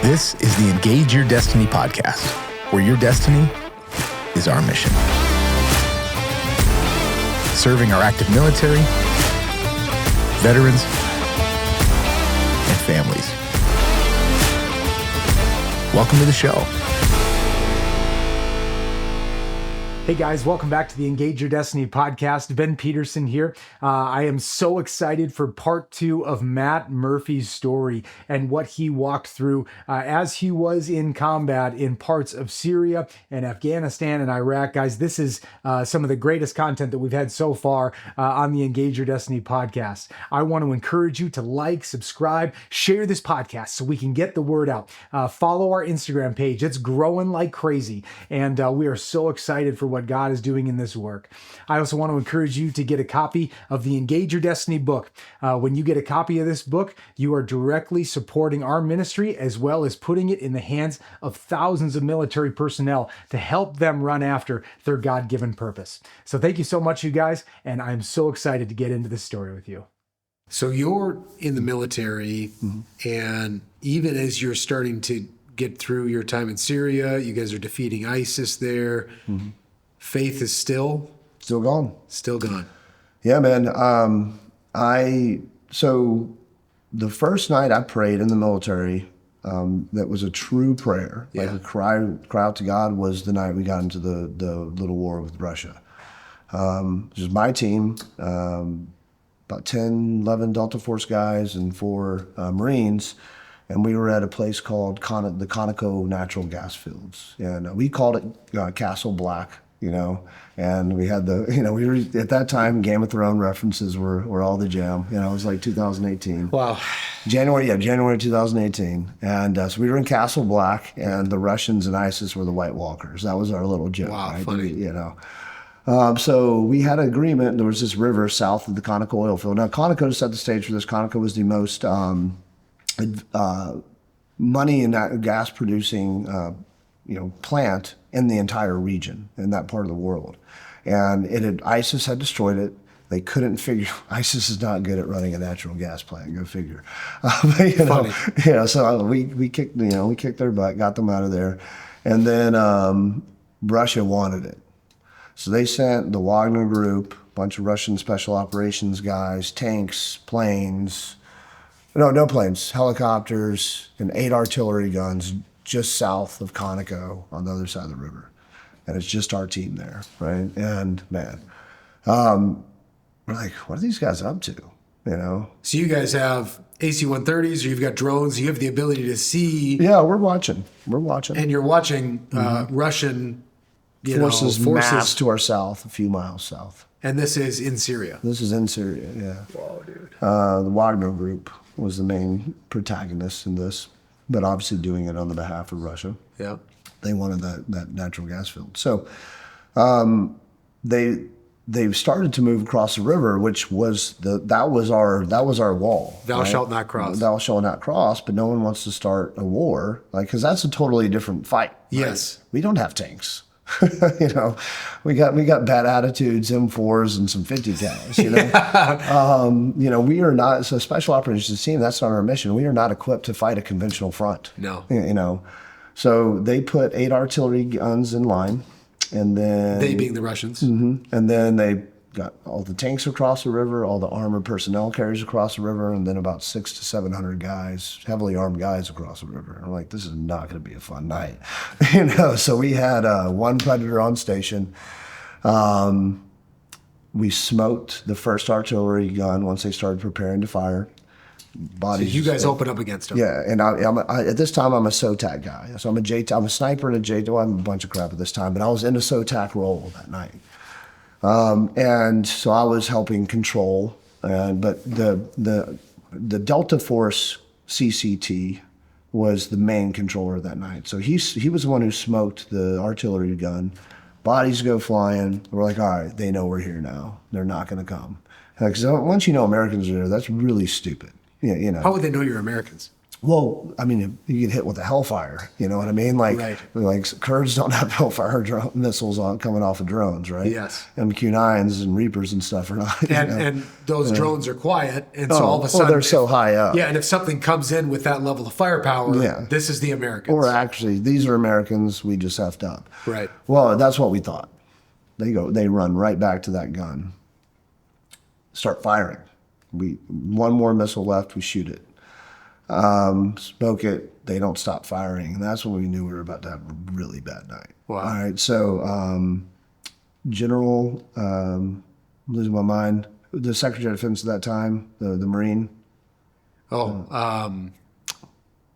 This is the Engage Your Destiny podcast, where your destiny is our mission. Serving our active military, veterans, and families. Welcome to the show. Hey guys, welcome back to the Engage Your Destiny podcast. Ben Peterson here. I am so excited for part 2 of Matt Murphy's story and what he walked through as he was in combat in parts of Syria and Afghanistan and Iraq. Guys, this is some of the greatest content that we've had so far on the Engage Your Destiny podcast. I want to encourage you to like, subscribe, share this podcast so we can get the word out. Follow our Instagram page. It's growing like crazy, and we are so excited for what God is doing in this work. I also want to encourage you to get a copy of the Engage Your Destiny book. When you get a copy of this book, you are directly supporting our ministry as well as putting it in the hands of thousands of military personnel to help them run after their God-given purpose. So thank you so much, you guys, and I'm so excited to get into this story with you. So you're in the military, and even as you're starting to get through your time in Syria, you guys are defeating ISIS there. Faith is still gone. Still gone. Yeah, man. So the first night I prayed in the military, that was a true prayer, like a cry out to God, was the night we got into the little war with Russia. It was my team, about 10, 11 Delta Force guys and 4 Marines. And we were at a place called the Conoco Natural Gas Fields. And we called it Castle Black, and we had we were, at that time, Game of Thrones references were all the jam. It was like 2018. Wow. January 2018. And so we were in Castle Black, and the Russians and ISIS were the White Walkers. That was our little joke. Wow, right? funny. So we had an agreement. There was this river south of the Conoco oil field. Now, Conoco, to set the stage for this, Conoco was the most money in that gas producing plant in the entire region, in that part of the world. And ISIS had destroyed it. They couldn't figure, ISIS is not good at running a natural gas plant, go figure. So we kicked their butt, got them out of there. And then Russia wanted it. So they sent the Wagner group, a bunch of Russian special operations guys, tanks, planes, no planes, helicopters, and 8 artillery guns just south of Conoco on the other side of the river. And it's just our team there, right? And man, we're like, what are these guys up to? So you guys have AC-130s, or you've got drones, you have the ability to see. Yeah, we're watching. And you're watching Russian forces massed to our south, a few miles south. And this is in Syria? This is in Syria, yeah. Whoa, dude. The Wagner group was the main protagonist in this, but obviously doing it on the behalf of Russia. Yeah. They wanted that natural gas field. So they started to move across the river, which was that was our wall. Thou shalt not cross. Thou shalt not cross, but no one wants to start a war, because that's a totally different fight. Right? Yes. We don't have tanks. We got bad attitudes, M4s, and some 50 cals. We are not. So special operations team, that's not our mission. We are not equipped to fight a conventional front. No. So they put 8 artillery guns in line, and then they being the Russians. And then they got all the tanks across the river, all the armored personnel carriers across the river, and then about 600 to 700 guys, heavily armed guys across the river. And I'm like, this is not going to be a fun night, So we had 1 Predator on station. We smoked the first artillery gun once they started preparing to fire. Bodies. So you guys open up against them. Yeah, and at this time I'm a SOTAC guy. So I'm a sniper and a JTAC. I'm a bunch of crap at this time, but I was in a SOTAC role that night. And so I was helping control, but the Delta Force CCT was the main controller that night. So he was the one who smoked the artillery gun. Bodies go flying. We're like, all right, they know we're here now. They're not going to come. Because once you know Americans are there, that's really stupid. How would they know you're Americans? Well, I mean, you get hit with a hellfire. You know what I mean? Like, Right. like Kurds don't have hellfire missiles coming off of drones, right? Yes. MQ-9s and Reapers and stuff are not. you know. And those drones are quiet, and so all of a sudden, they're so high up. Yeah, and if something comes in with that level of firepower, Yeah. this is the Americans. Or actually, these are Americans. We just effed up. Right. Well, that's what we thought. They run right back to that gun. Start firing. One more missile left. We shoot it. Smoke it. They don't stop firing, and that's when we knew we were about to have a really bad night. Wow. All right. So, General, losing my mind. The Secretary of Defense at that time, the Marine.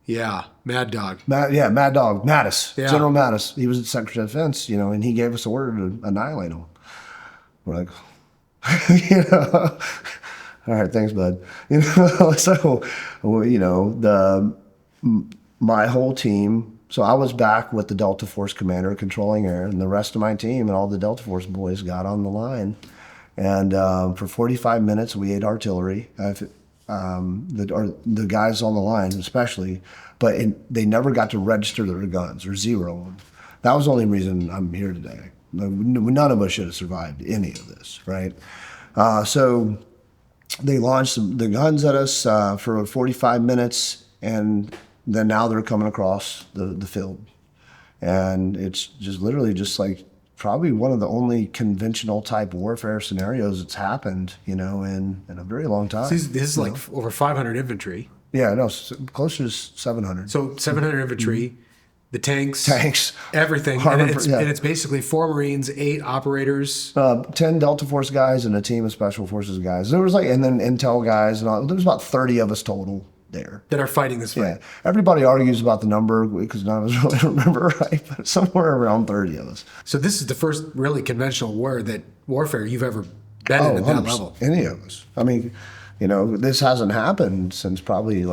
Yeah, Mad Dog. Mad Dog, Mattis, Yeah. General Mattis. He was the Secretary of Defense, and he gave us the order to annihilate him. We're like, all right, thanks, bud. So, my whole team. So I was back with the Delta Force commander controlling air, and the rest of my team and all the Delta Force boys got on the line, and for 45 minutes we ate artillery. The guys on the line especially, but they never got to register their guns or zero them. That was the only reason I'm here today. None of us should have survived any of this, right? So they launched the guns at us for 45 minutes, and then now they're coming across the field. And it's just literally just like probably one of the only conventional type warfare scenarios that's happened, in a very long time. This is like over 500 infantry. Yeah, no, closer to 700. So 700 infantry, the tanks, everything. Armored, And it's basically 4 Marines, 8 operators. 10 Delta Force guys and a team of Special Forces guys. There was and then Intel guys and all. There was about 30 of us total there. That are fighting this fight. Yeah, everybody argues about the number because none of us really remember right, but somewhere around 30 of us. So this is the first really conventional warfare you've ever been in at that 100%. level. Any of us. I mean, this hasn't happened since probably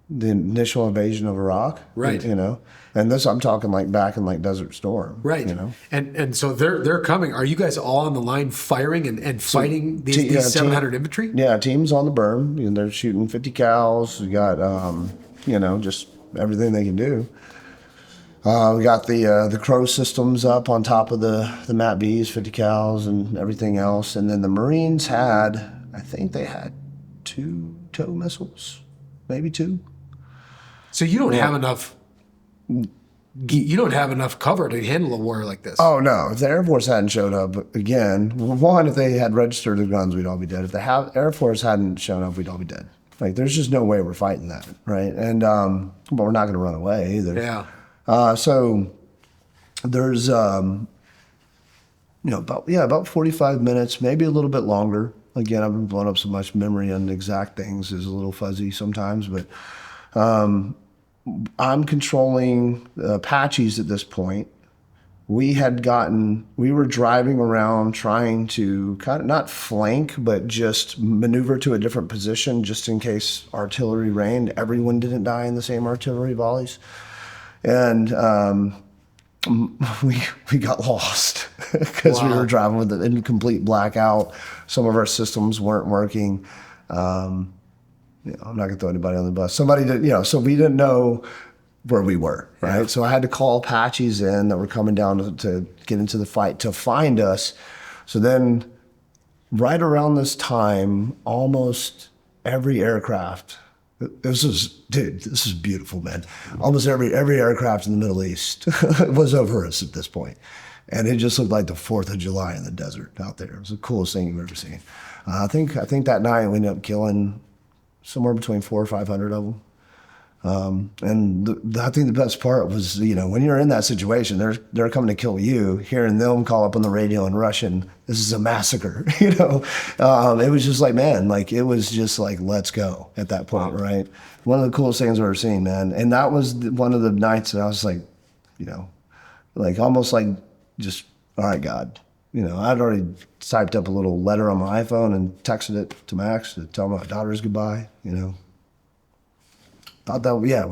the initial invasion of Iraq. Right. And this I'm talking like back in like Desert Storm. Right. And so they're coming. Are you guys all on the line firing and fighting these 700 infantry? Yeah, teams on the berm. They're shooting 50 cals. We got just everything they can do. We got the Crow systems up on top of the MAT-Bs, 50 cals and everything else. And then the Marines I think they had 2 tow missiles, maybe 2. So you don't have enough. You don't have enough cover to handle a war like this. Oh no! If the Air Force hadn't showed up again, one, if they had registered their guns, we'd all be dead. If the Air Force hadn't shown up, we'd all be dead. Like there's just no way we're fighting that, right? And but we're not going to run away either. Yeah. So there's about 45 minutes, maybe a little bit longer. Again, I've been blowing up so much memory on exact things is a little fuzzy sometimes, but I'm controlling Apaches at this point. We were driving around trying to kind of not flank, but just maneuver to a different position just in case artillery rained. Everyone didn't die in the same artillery volleys. And we got lost because we were driving with an incomplete blackout. Some of our systems weren't working. I'm not gonna throw anybody on the bus. Somebody did, so we didn't know where we were, right? Yeah. So I had to call Apaches in that were coming down to get into the fight to find us. So then, right around this time, almost every aircraft. This is beautiful, man. Almost every aircraft in the Middle East was over us at this point. And it just looked like the 4th of July in the desert out there. It was the coolest thing you've ever seen. I think that night we ended up killing somewhere between 400 or 500 of them. And I think the best part was, when you're in that situation, they're coming to kill you, hearing them call up on the radio in Russian, this is a massacre, it was just like, man, it was just like, let's go at that point, right? One of the coolest things I've ever seen, man. And that was one of the nights that I was like, almost like just, all right, God. I'd already typed up a little letter on my iPhone and texted it to Max to tell my daughters goodbye, we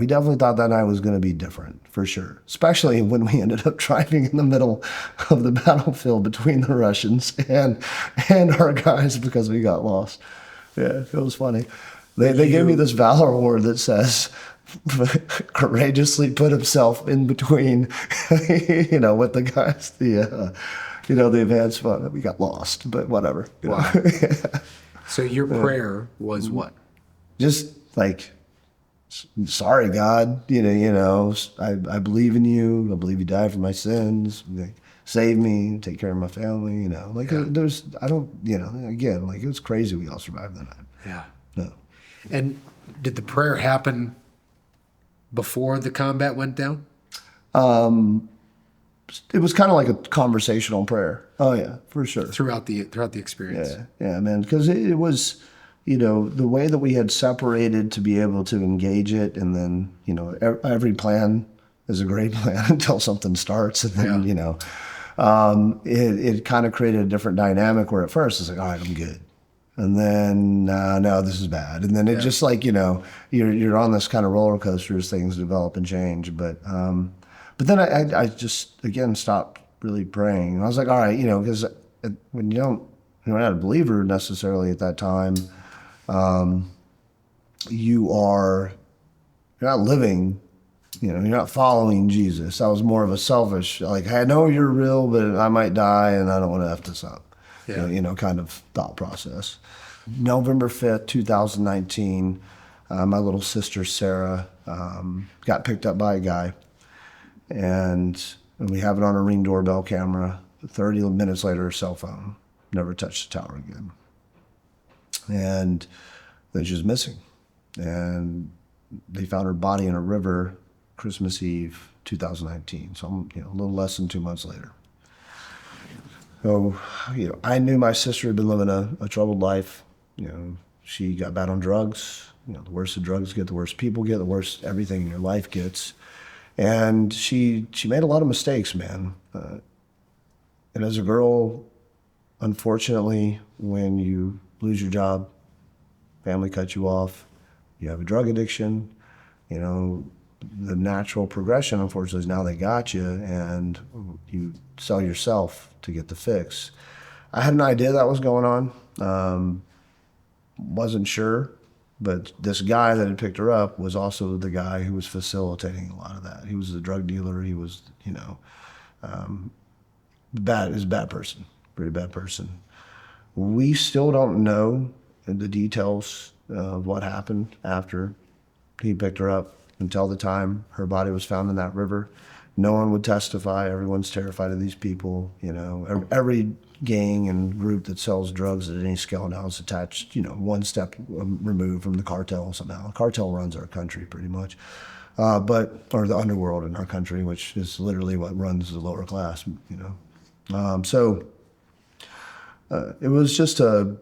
definitely thought that night was going to be different, for sure. Especially when we ended up driving in the middle of the battlefield between the Russians and our guys because we got lost. Yeah, it was funny. They gave me this Valor Award that says, courageously put himself in between, with the guys, the advanced fund. We got lost, but whatever. Wow. So your prayer was what? Just like, sorry, God, I believe in you. I believe you died for my sins. Save me, take care of my family, again, it was crazy we all survived that night. Yeah. No. And did the prayer happen before the combat went down? It was kind of like a conversational prayer. Oh yeah, for sure. Throughout the experience. Yeah, man, because it was, the way that we had separated to be able to engage it, and then, every plan is a great plan until something starts, and then, it kind of created a different dynamic where at first it's like, all right, I'm good. And then, no, this is bad. And then it just you're on this kind of roller coaster as things develop and change. But then I just, again, stopped really praying. And I was like, all right, because when you're not a believer necessarily at that time, you're not living, you're not following Jesus. I was more of a selfish, like, I know you're real, but I might die and I don't want to F this up. Yeah. Kind of thought process. November 5th, 2019, my little sister, Sarah, got picked up by a guy, and we have it on a Ring doorbell camera. 30 minutes later, her cell phone never touched the tower again. And then she was missing. And they found her body in a river Christmas Eve, 2019. So, a little less than 2 months later. So, I knew my sister had been living a troubled life. She got bad on drugs. The worse the drugs get, the worse people get, the worse everything in your life gets. And she made a lot of mistakes, man. And as a girl, unfortunately, when you lose your job, family cuts you off, you have a drug addiction, the natural progression, unfortunately, is now they got you and you sell yourself to get the fix. I had an idea that was going on. Wasn't sure, but this guy that had picked her up was also the guy who was facilitating a lot of that. He was a drug dealer. He was, bad. He was a bad person, pretty bad person. We still don't know the details of what happened after he picked her up until the time her body was found in that river. No one would testify. Everyone's terrified of these people. Every gang and group that sells drugs at any scale now is attached, one step removed from the cartel somehow. The cartel runs our country pretty much, or the underworld in our country, which is literally what runs the lower class, So it was just can't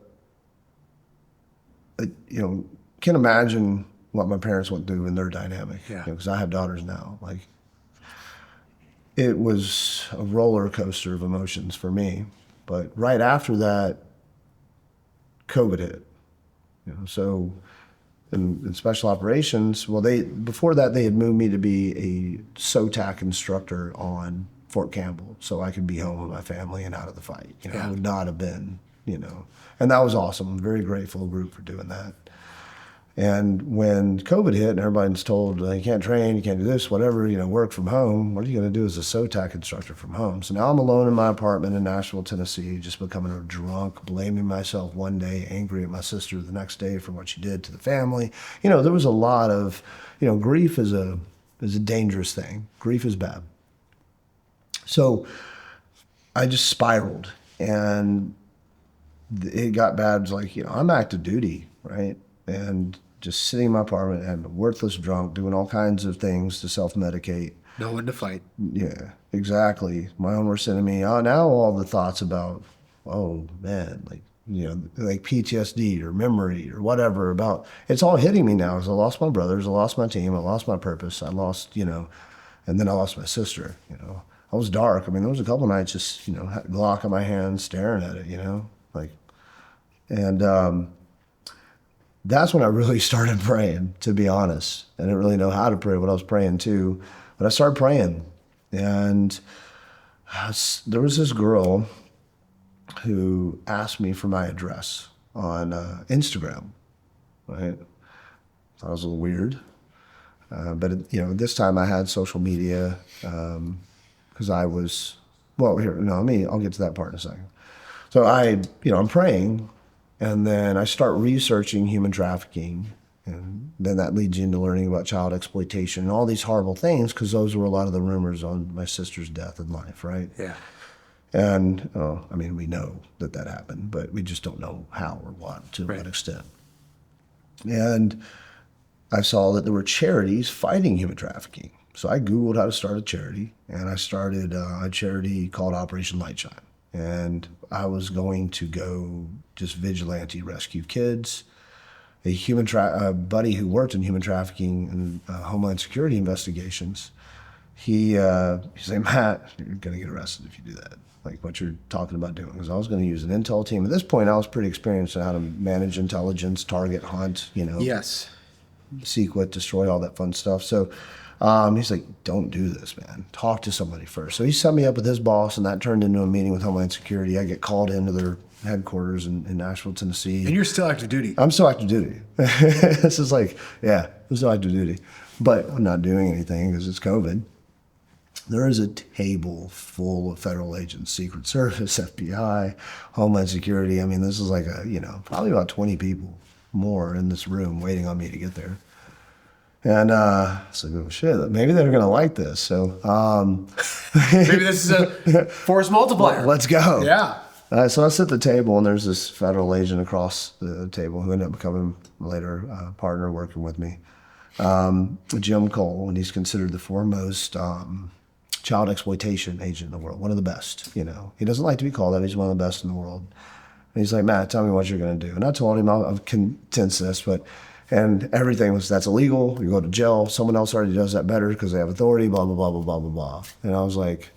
imagine what my parents went through in their dynamic. Yeah. Because I have daughters now. It was a roller coaster of emotions for me. But right after that, COVID hit. So in special operations, before that they had moved me to be a SOTAC instructor on Fort Campbell, so I could be home with my family and out of the fight. I would not have been, and that was awesome. I'm very grateful group for doing that. And when COVID hit and everybody's told you can't train, you can't do this, whatever, work from home, what are you going to do as a SOTAC instructor from home? So now I'm alone in my apartment in Nashville, Tennessee, just becoming a drunk, blaming myself one day, angry at my sister the next day for what she did to the family. There was a lot of, grief is a dangerous thing. Grief is bad. So I just spiraled, and it got bad. It's like, I'm active duty, right? And just sitting in my apartment and a worthless drunk, doing all kinds of things to self-medicate. No one to fight. Yeah, exactly. My own worst enemy. Now all the thoughts about, oh man, like PTSD or memory or whatever about, it's all hitting me now. Because I lost my brothers, I lost my team, I lost my purpose, I lost, and then I lost my sister, I was dark. There was a couple nights just, had Glock in my hand, staring at it, and that's when I really started praying, to be honest. I didn't really know how to pray, what I was praying to, but I started praying. And there was this girl who asked me for my address on Instagram, right? That was a little weird. But this time I had social media because I was, well, here, no, I'll get to that part in a second. So I'm praying, and then I start researching human trafficking, and then that leads you into learning about child exploitation and all these horrible things, because those were a lot of the rumors on my sister's death and life, right? Yeah. And, we know that happened, but we just don't know how or what, to what extent. And I saw that there were charities fighting human trafficking. So I Googled how to start a charity, and I started a charity called Operation Lightshine. And I was going to go just vigilante rescue kids. A buddy who worked in human trafficking and Homeland Security investigations, he's like, Matt, you're going to get arrested if you do that. Like what you're talking about doing. Because I was going to use an intel team. At this point, I was pretty experienced in how to manage intelligence, target, hunt, Yes. seek what, destroy, all that fun stuff. So he's like, don't do this, man. Talk to somebody first. So he set me up with his boss, and that turned into a meeting with Homeland Security. I get called into their headquarters in Nashville, Tennessee. And you're still active duty. I'm still active duty. This is like, I'm still active duty. But I'm not doing anything because it's COVID. There is a table full of federal agents, Secret Service, FBI, Homeland Security. I mean, this is like probably about 20 people more in this room waiting on me to get there. And it's like, oh shit, maybe they're gonna like this. So maybe this is a force multiplier. Let's go. Yeah. So I sit at the table, and there's this federal agent across the table who ended up becoming later a partner working with me, Jim Cole, and he's considered the foremost child exploitation agent in the world, one of the best. He doesn't like to be called that, but he's one of the best in the world. And he's like, Matt, tell me what you're going to do. And I told him I'll condense this, and everything was, that's illegal. You go to jail. Someone else already does that better because they have authority, blah, blah, blah, blah, blah, blah, blah. And I was like,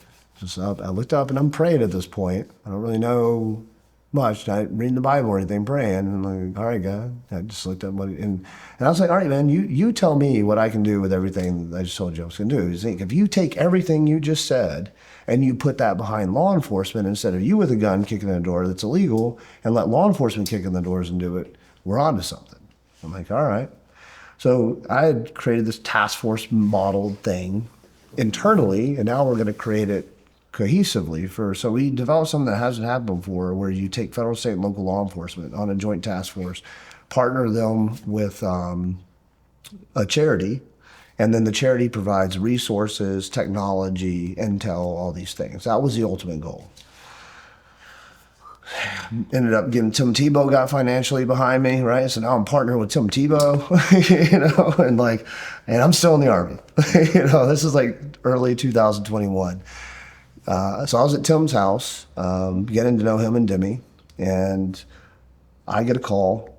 I looked up, and I'm praying at this point. I don't really know much. I ain't reading the Bible or anything, praying. And I'm like, all right, God. I just looked up and I was like, all right, man, you tell me what I can do with everything that I just told you I was going to do. He's like, if you take everything you just said and you put that behind law enforcement instead of you with a gun kicking in a door that's illegal, and let law enforcement kick in the doors and do it, we're on to something. I'm like, all right. So I had created this task force modeled thing internally, and now we're going to create it cohesively. So we developed something that hasn't happened before, where you take federal, state, and local law enforcement on a joint task force, partner them with a charity, and then the charity provides resources, technology, intel, all these things. That was the ultimate goal. Ended up getting Tim Tebow got financially behind me, right? So now I'm partnering with Tim Tebow, and I'm still in the Army. This is like early 2021. So I was at Tim's house, getting to know him and Demi, and I get a call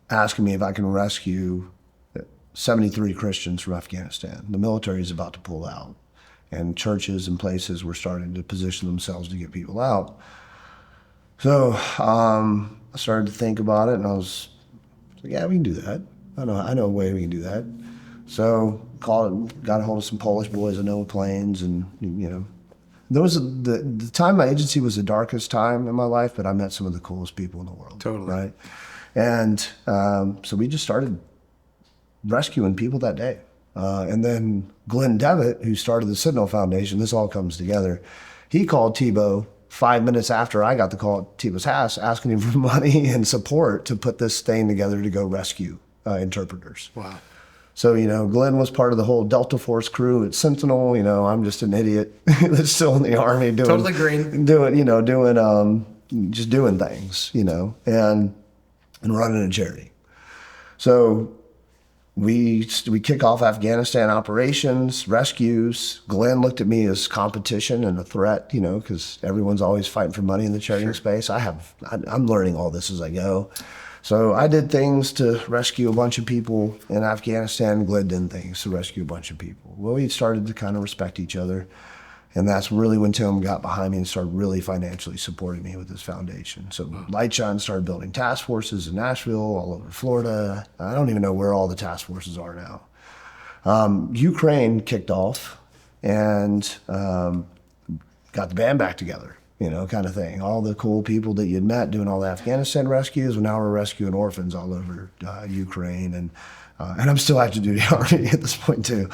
asking me if I can rescue 73 Christians from Afghanistan. The military is about to pull out, and churches and places were starting to position themselves to get people out. So I started to think about it, and I was like, yeah, we can do that. I know a way we can do that. So got a hold of some Polish boys I know with planes, and those the time my agency was the darkest time in my life, but I met some of the coolest people in the world. Totally. Right. And so we just started rescuing people that day. And then Glenn Devitt, who started the Sentinel Foundation, this all comes together. He called Tebow 5 minutes after I got the call at Tebow's house, asking him for money and support to put this thing together to go rescue interpreters. Wow. So, Glenn was part of the whole Delta Force crew at Sentinel. I'm just an idiot that's still in the Army doing Totally green. Just doing things, and running a charity. So we kick off Afghanistan operations, rescues. Glenn looked at me as competition and a threat, because everyone's always fighting for money in the charity space. I'm learning all this as I go. So I did things to rescue a bunch of people in Afghanistan. Glenn did things to rescue a bunch of people. Well, we started to kind of respect each other. And that's really when Tim got behind me and started really financially supporting me with his foundation. So Lightshine started building task forces in Nashville, all over Florida. I don't even know where all the task forces are now. Ukraine kicked off and got the band back together. kind of thing. All the cool people that you'd met doing all the Afghanistan rescues, well, now we're rescuing orphans all over Ukraine, and I'm still active duty Army at this point too.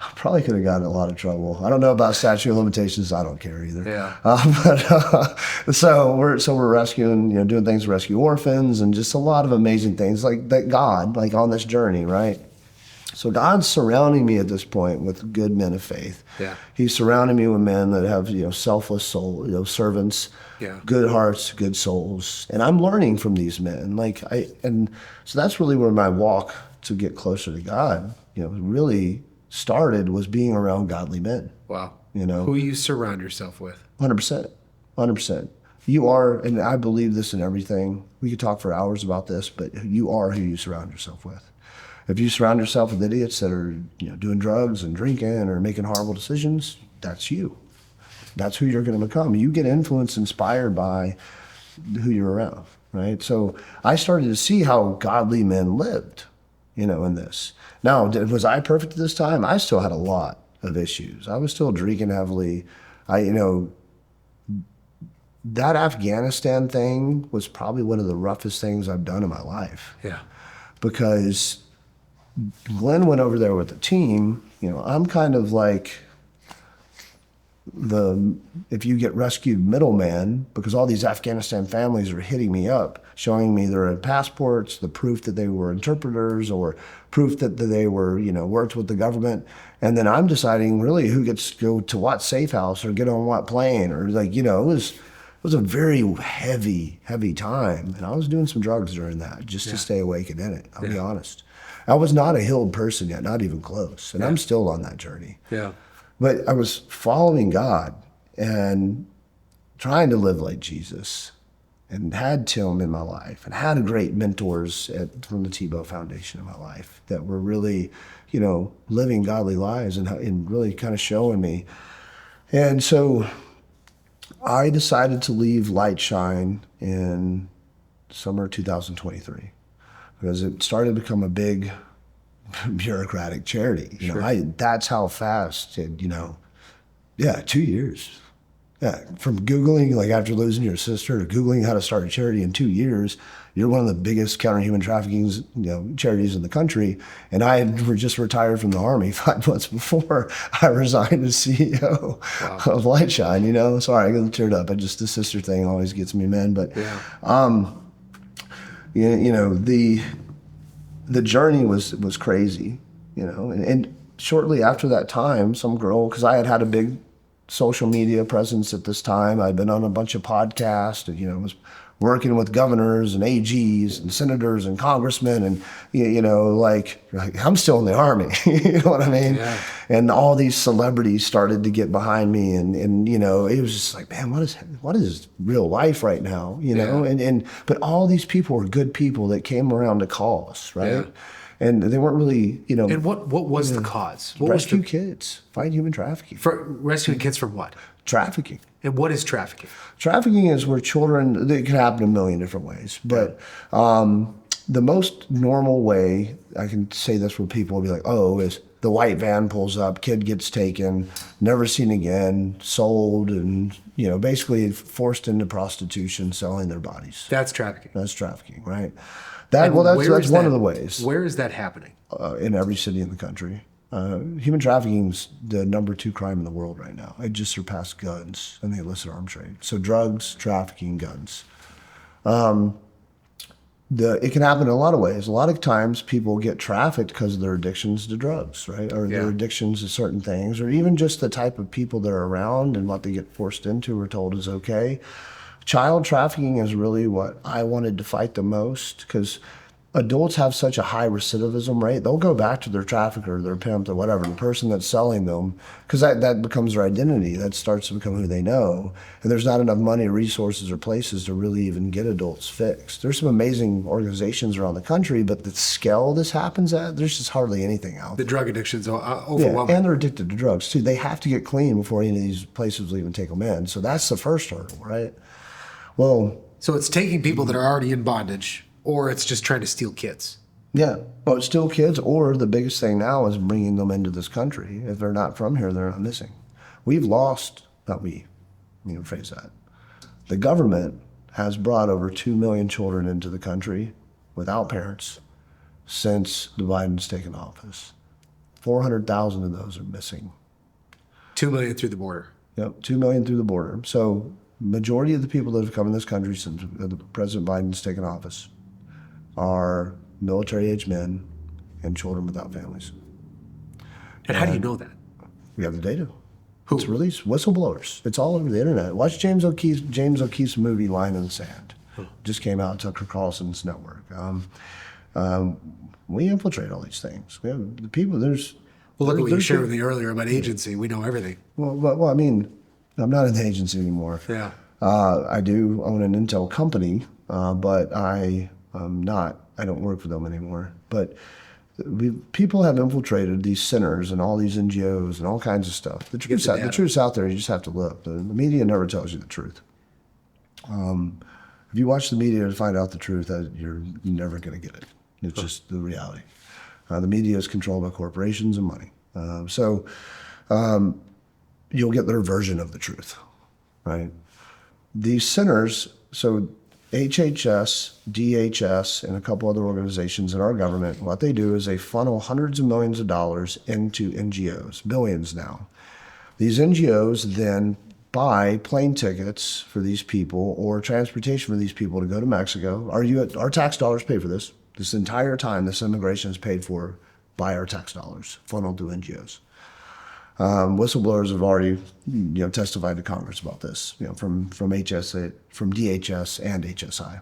I probably could have gotten in a lot of trouble. I don't know about statute of limitations. I don't care either. Yeah. So we're rescuing, doing things to rescue orphans, and just a lot of amazing things like that. God, like on this journey, right? So God's surrounding me at this point with good men of faith. Yeah. He's surrounding me with men that have, selfless soul, servants, good hearts, good souls. And I'm learning from these men. And so that's really where my walk to get closer to God, really started, was being around godly men. Wow. Who you surround yourself with. 100%. 100%. You are, and I believe this in everything. We could talk for hours about this, but you are who you surround yourself with. If you surround yourself with idiots that are, doing drugs and drinking or making horrible decisions, that's you. That's who you're going to become. You get influenced, inspired by who you're around, right? So I started to see how godly men lived, in this. Now, was I perfect at this time? I still had a lot of issues. I was still drinking heavily. That Afghanistan thing was probably one of the roughest things I've done in my life. Yeah. Because Glenn went over there with the team. I'm kind of like if you get rescued middleman, because all these Afghanistan families are hitting me up, showing me their passports, the proof that they were interpreters, or proof that they were, worked with the government. And then I'm deciding really who gets to go to what safe house or get on what plane, or it was a very heavy time. And I was doing some drugs during that just to stay awake and in it. I'll be honest. I was not a healed person yet, not even close. And I'm still on that journey. Yeah. But I was following God and trying to live like Jesus, and had Tim in my life, and had great mentors from the Sentinel Foundation in my life that were really, living godly lives and really kind of showing me. And so I decided to leave Lightshine in summer 2023 because it started to become a big bureaucratic charity. That's how fast it, 2 years. Yeah, from Googling, like after losing your sister, to Googling how to start a charity in 2 years, you're one of the biggest counter human trafficking, charities in the country. And I had just retired from the Army 5 months before I resigned as CEO of Lightshine. Sorry, I get teared up. The sister thing always gets me, man. But, the journey was crazy, and shortly after that time, some girl, because I had a big social media presence at this time. I'd been on a bunch of podcasts and, was working with governors and AGs and senators and congressmen, and, I'm still in the Army, you know what I mean? Yeah. And all these celebrities started to get behind me, and it was just like, man, what is real life right now, but all these people were good people that came around to call us, right? Yeah. And they weren't really, And what was the cause? Rescue kids, fight human trafficking. For rescuing kids from what? Trafficking. And what is trafficking? Trafficking is where children, it can happen a million different ways. But the most normal way, I can say this where people will be like, is the white van pulls up, kid gets taken, never seen again, sold, and, basically forced into prostitution, selling their bodies. That's trafficking. That's trafficking, right? That's one of the ways. Where is that happening? In every city in the country. Human trafficking is the number 2 crime in the world right now. It just surpassed guns and the illicit arms trade. So drugs, trafficking, guns. It can happen in a lot of ways. A lot of times people get trafficked because of their addictions to drugs, right? Or their addictions to certain things, or even just the type of people they're around and what they get forced into or told is okay. Child trafficking is really what I wanted to fight the most, because adults have such a high recidivism rate. They'll go back to their trafficker, their pimp, or whatever, the person that's selling them, because that becomes their identity. That starts to become who they know. And there's not enough money, resources, or places to really even get adults fixed. There's some amazing organizations around the country, but the scale this happens at, there's just hardly anything out there. The drug addiction's overwhelming. Yeah, and they're addicted to drugs, too. They have to get clean before any of these places will even take them in. So that's the first hurdle, right? Well, so it's taking people that are already in bondage, or it's just trying to steal kids. Yeah, well, it's still kids, or the biggest thing now is bringing them into this country. If they're not from here, they're not missing. me rephrase that. The government has brought over 2 million children into the country without parents since the Biden's taken office. 400,000 of those are missing. 2 million through the border. Yep, 2 million through the border. So majority of the people that have come in this country since President Biden's taken office are military-age men and children without families. And how do you know that? We have the data. Who? It's released. Whistleblowers. It's all over the internet. Watch James O'Keefe's movie Line in the Sand. Just came out, Tucker Carlson's network. We infiltrate all these things. We have the people. Well, look at what you shared with me earlier about agency. We know everything. Well, I mean, I'm not in the agency anymore. Yeah. I do own an intel company, but I don't work for them anymore. But people have infiltrated these centers and all these NGOs and all kinds of stuff. The truth's out there. You just have to look. The media never tells you the truth. If you watch the media to find out the truth, you're never going to get it. It's just the reality. The media is controlled by corporations and money. So you'll get their version of the truth, right? These centers, so HHS, DHS, and a couple other organizations in our government, what they do is they funnel hundreds of millions of dollars into NGOs, billions now. These NGOs then buy plane tickets for these people or transportation for these people to go to Mexico. Our tax dollars pay for this. This entire time, this immigration is paid for by our tax dollars, funneled through NGOs. Whistleblowers have already, testified to Congress about this, from DHS and HSI.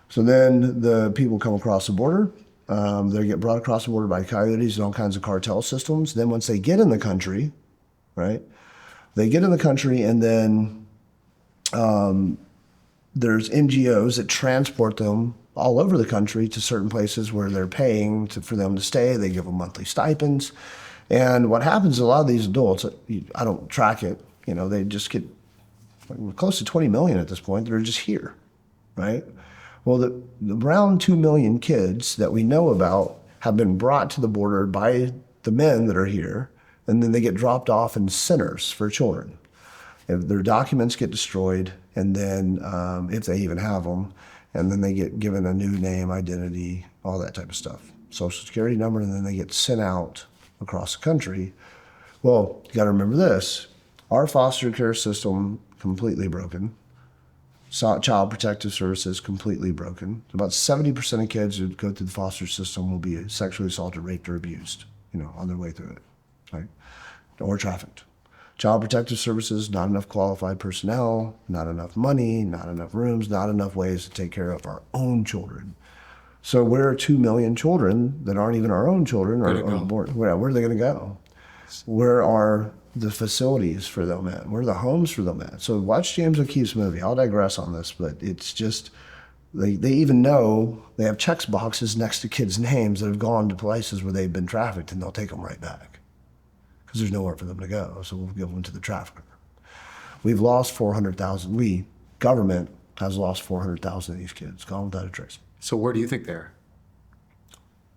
So then the people come across the border. They get brought across the border by coyotes and all kinds of cartel systems. Then once they get in the country, right? They get in the country, and then there's NGOs that transport them all over the country to certain places where they're paying for them to stay. They give them monthly stipends. And what happens is a lot of these adults, I don't track it, they just get close to 20 million at this point that are just here, right? Well, the around 2 million kids that we know about have been brought to the border by the men that are here, and then they get dropped off in centers for children. If their documents get destroyed, and then if they even have them, and then they get given a new name, identity, all that type of stuff, social security number, and then they get sent out across the country. Well, you got to remember this. Our foster care system, completely broken. Child Protective Services, completely broken. About 70% of kids who go through the foster system will be sexually assaulted, raped, or abused, on their way through it, right? Or trafficked. Child Protective Services, not enough qualified personnel, not enough money, not enough rooms, not enough ways to take care of our own children. So where are 2 million children that aren't even our own children or born? Where are they going to go? Where are the facilities for them at? Where are the homes for them at? So watch James O'Keefe's movie. I'll digress on this, but it's just, they even know they have checks boxes next to kids' names that have gone to places where they've been trafficked, and they'll take them right back because there's nowhere for them to go. So we'll give them to the trafficker. We've lost 400,000. Government has lost 400,000 of these kids, gone without a trace. So where do you think they are?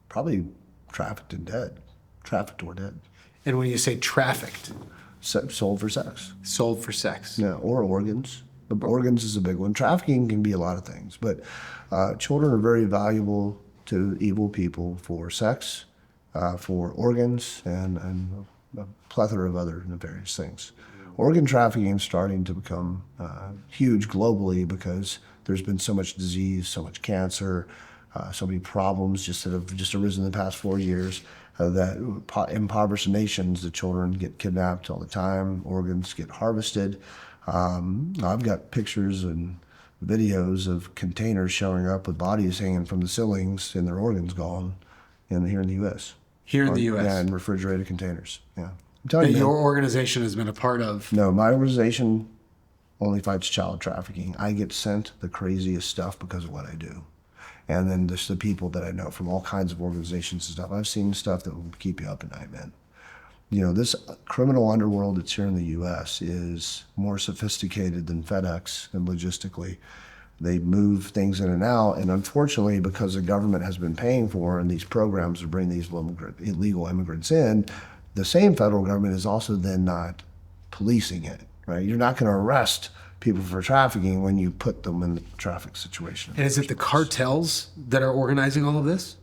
Probably trafficked and dead. Trafficked or dead. And when you say trafficked? Sold for sex. Sold for sex. Yeah, or organs. The organs is a big one. Trafficking can be a lot of things, but children are very valuable to evil people for sex, for organs, and a plethora of other nefarious things. Organ trafficking is starting to become huge globally because there's been so much disease, so much cancer, so many problems that have just arisen in the past 4 years that impoverished nations, the children get kidnapped all the time, organs get harvested. I've got pictures and videos of containers showing up with bodies hanging from the ceilings and their organs gone here in the U.S. Here in the U.S.? Yeah, in refrigerated containers, yeah. That your organization has been a part of? No, my organization only fights child trafficking. I get sent the craziest stuff because of what I do. And then just the people that I know from all kinds of organizations and stuff. I've seen stuff that will keep you up at night, man. This criminal underworld that's here in the U.S. is more sophisticated than FedEx and logistically. They move things in and out, and unfortunately, because the government has been paying for and these programs to bring these illegal immigrants in, the same federal government is also then not policing it. right? You're not going to arrest people for trafficking when you put them in the traffic situation. And is it the cartels that are organizing all of this?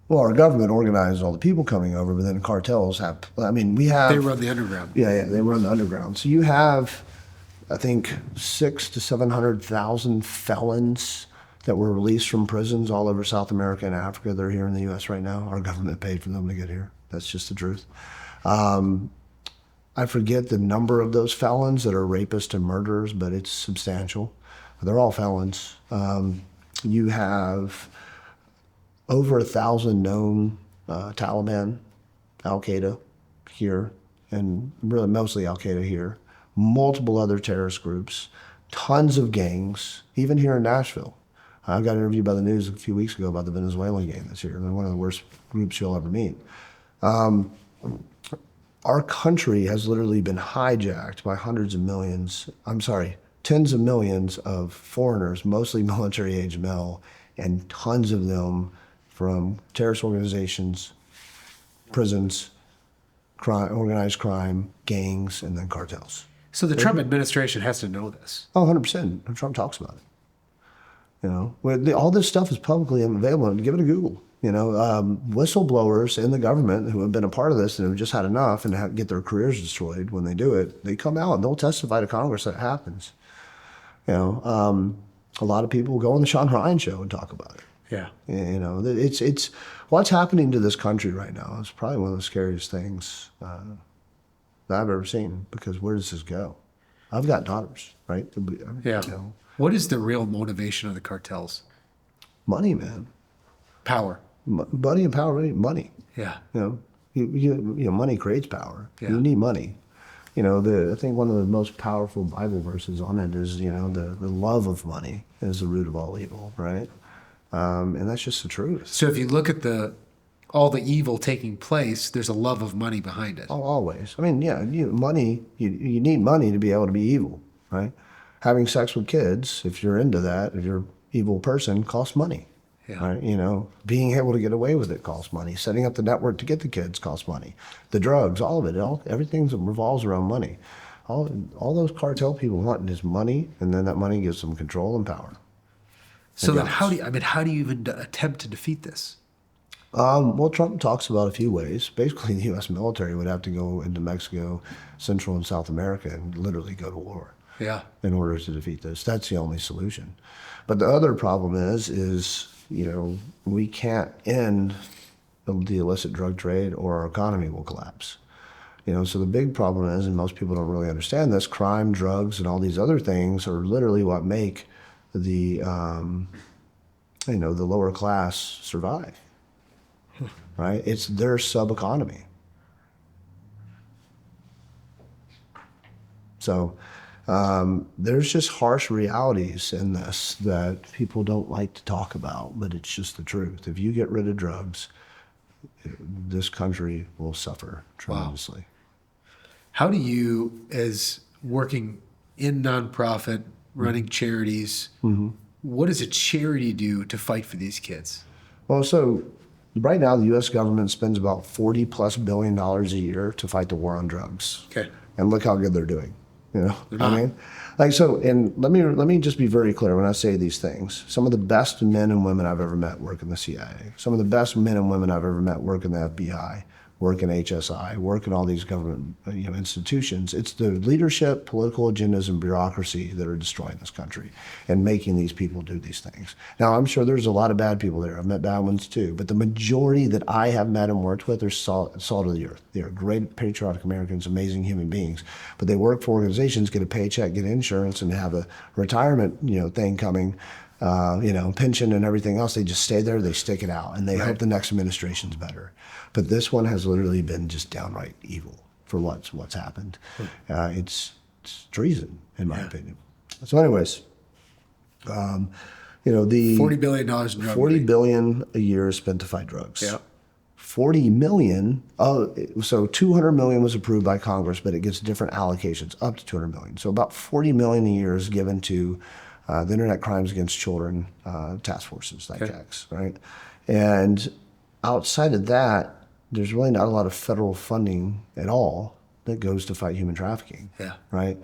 Well, our government organizes all the people coming over, but then cartels have, I mean, we have... They run the underground. Yeah, they run the underground. So you have, I think, 600,000 to 700,000 felons that were released from prisons all over South America and Africa. They're here in the U.S. right now. Our government paid for them to get here. That's just the truth. I forget the number of those felons that are rapists and murderers, but it's substantial. They're all felons. You have over 1,000 known Taliban, Al-Qaeda here, and really mostly Al-Qaeda here, multiple other terrorist groups, tons of gangs, even here in Nashville. I got interviewed by the news a few weeks ago about the Venezuelan gang that's here. They're one of the worst groups you'll ever meet. Our country has literally been hijacked by tens of millions of foreigners, mostly military-age male, and tons of them from terrorist organizations, prisons, organized crime, gangs, and then cartels. So the Trump administration has to know this. Oh, 100%. Trump talks about it. You know, all this stuff is publicly available. Give it a Google. You know, whistleblowers in the government who have been a part of this and have just had enough and get their careers destroyed when they do it, they come out and they'll testify to Congress that it happens. You know, a lot of people go on the Sean Ryan show and talk about it. Yeah. You know, it's what's happening to this country right now is probably one of the scariest things that I've ever seen, because where does this go? I've got daughters, right? Yeah. You know, What is the real motivation of the cartels? money, man. Power. Money and power, money. Yeah. You know, money creates power. Yeah. You need money. You know, I think one of the most powerful Bible verses on it is, you know, the love of money is the root of all evil, right? And that's just the truth. So if you look at all the evil taking place, there's a love of money behind it. Oh, always. I mean, yeah, you need money to be able to be evil, right? Having sex with kids, if you're into that, if you're an evil person, costs money. Yeah. Right? You know, being able to get away with it costs money. Setting up the network to get the kids costs money. The drugs, all of it, everything revolves around money. All those cartel people want is money, and then that money gives them control and power. So then how do you even attempt to defeat this? Well, Trump talks about a few ways. Basically, the U.S. military would have to go into Mexico, Central and South America, and literally go to war. Yeah. In order to defeat this. That's the only solution. But the other problem is, you know, we can't end the illicit drug trade or our economy will collapse. You know, so the big problem is, and most people don't really understand this, crime, drugs, and all these other things are literally what make the, you know, the lower class survive, right? It's their sub-economy. So there's just harsh realities in this that people don't like to talk about, but it's just the truth. If you get rid of drugs, this country will suffer tremendously. Wow. How do you, as working in nonprofit, running charities, what does a charity do to fight for these kids? Well, so right now the U.S. government spends about $40+ billion a year to fight the war on drugs. Okay. And look how good they're doing. You know, I mean, like, so, and let me just be very clear when I say these things. Some of the best men and women I've ever met work in the CIA. Some of the best men and women I've ever met work in the FBI, work in HSI, work in all these government institutions. It's the leadership, political agendas, and bureaucracy that are destroying this country and making these people do these things. Now, I'm sure there's a lot of bad people there. I've met bad ones too, but the majority that I have met and worked with are salt of the earth. They are great, patriotic Americans, amazing human beings, but they work for organizations, get a paycheck, get insurance, and have a retirement, thing coming. Pension and everything else, they just stay there, they stick it out, and they hope the next administration's better. But this one has literally been just downright evil for what's happened. It's treason, in my opinion. So anyways, the $40 billion in drug $40 money. billion a year is spent to fight drugs. Yeah. 40 million, so 200 million was approved by Congress, but it gets different allocations, up to 200 million. So about 40 million a year is given to the Internet Crimes Against Children task forces, like ICACs, right? And outside of that, there's really not a lot of federal funding at all that goes to fight human trafficking, right?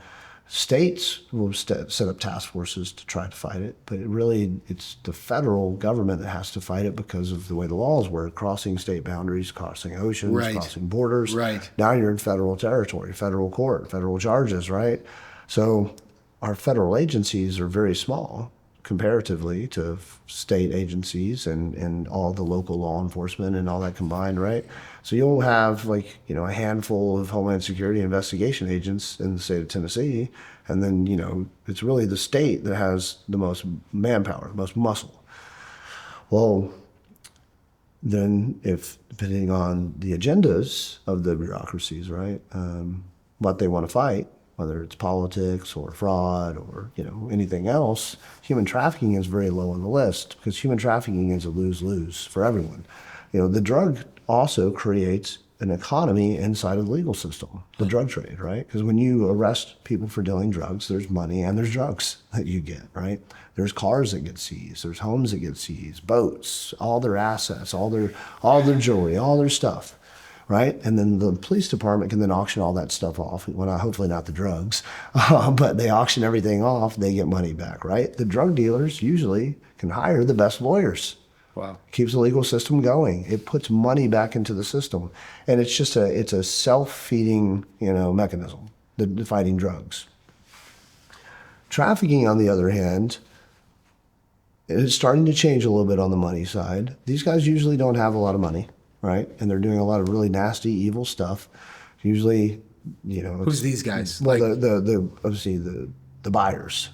States will set up task forces to try to fight it, but it's the federal government that has to fight it because of the way the laws work, crossing state boundaries, crossing oceans, Right. crossing borders. Right. Now you're in federal territory, federal court, federal charges, right? So our federal agencies are very small comparatively to state agencies and all the local law enforcement and all that combined, right? So you'll have a handful of Homeland Security investigation agents in the state of Tennessee, and then, it's really the state that has the most manpower, the most muscle. Well, then depending on the agendas of the bureaucracies, right, what they want to fight, whether it's politics or fraud or anything else, human trafficking is very low on the list because human trafficking is a lose-lose for everyone. The drug also creates an economy inside of the legal system, the drug trade, right? Because when you arrest people for dealing drugs, there's money and there's drugs that you get, right? There's cars that get seized, there's homes that get seized, boats, all their assets, all their jewelry, all their stuff, right? And then the police department can then auction all that stuff off. Well, hopefully not the drugs, but they auction everything off, they get money back, right? The drug dealers usually can hire the best lawyers. Wow. Keeps the legal system going. It puts money back into the system. And it's just a self-feeding, mechanism, the fighting drugs. Trafficking, on the other hand, is starting to change a little bit on the money side. These guys usually don't have a lot of money, right? And they're doing a lot of really nasty, evil stuff. Usually, Who's these guys? Well, obviously the buyers,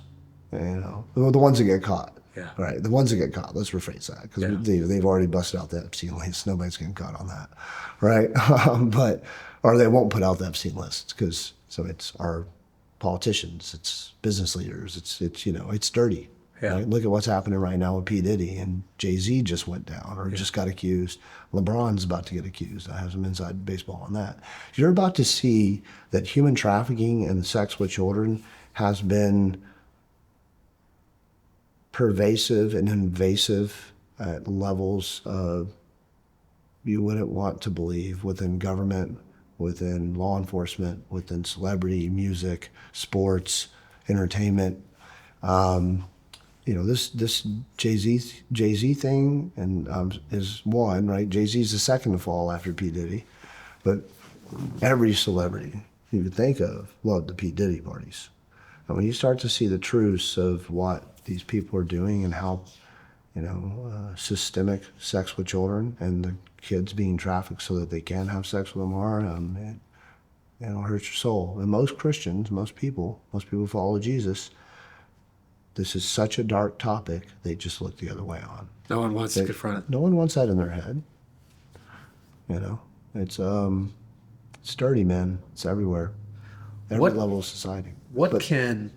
the ones that get caught. Yeah. Right. The ones that get caught, let's rephrase that, because they've already busted out the Epstein list. Nobody's getting caught on that. Right. Or they won't put out the Epstein list so it's our politicians, it's business leaders, it's dirty. Yeah. Right? Look at what's happening right now with P. Diddy, and Jay-Z just went down or just got accused. LeBron's about to get accused. I have some inside baseball on that. You're about to see that human trafficking and sex with children has been pervasive and invasive at levels you wouldn't want to believe within government, within law enforcement, within celebrity, music, sports, entertainment. This Jay-Z thing is one, right? Jay-Z's the second to fall after P. Diddy, but every celebrity you could think of loved the P. Diddy parties. And when you start to see the truths of what these people are doing and how, systemic sex with children and the kids being trafficked so that they can have sex with them are, it hurts your soul. And most Christians, most people follow Jesus. This is such a dark topic, they just look the other way on. No one wants to confront it. No one wants that in their head. It's dirty, man. It's everywhere. Every level of society. What can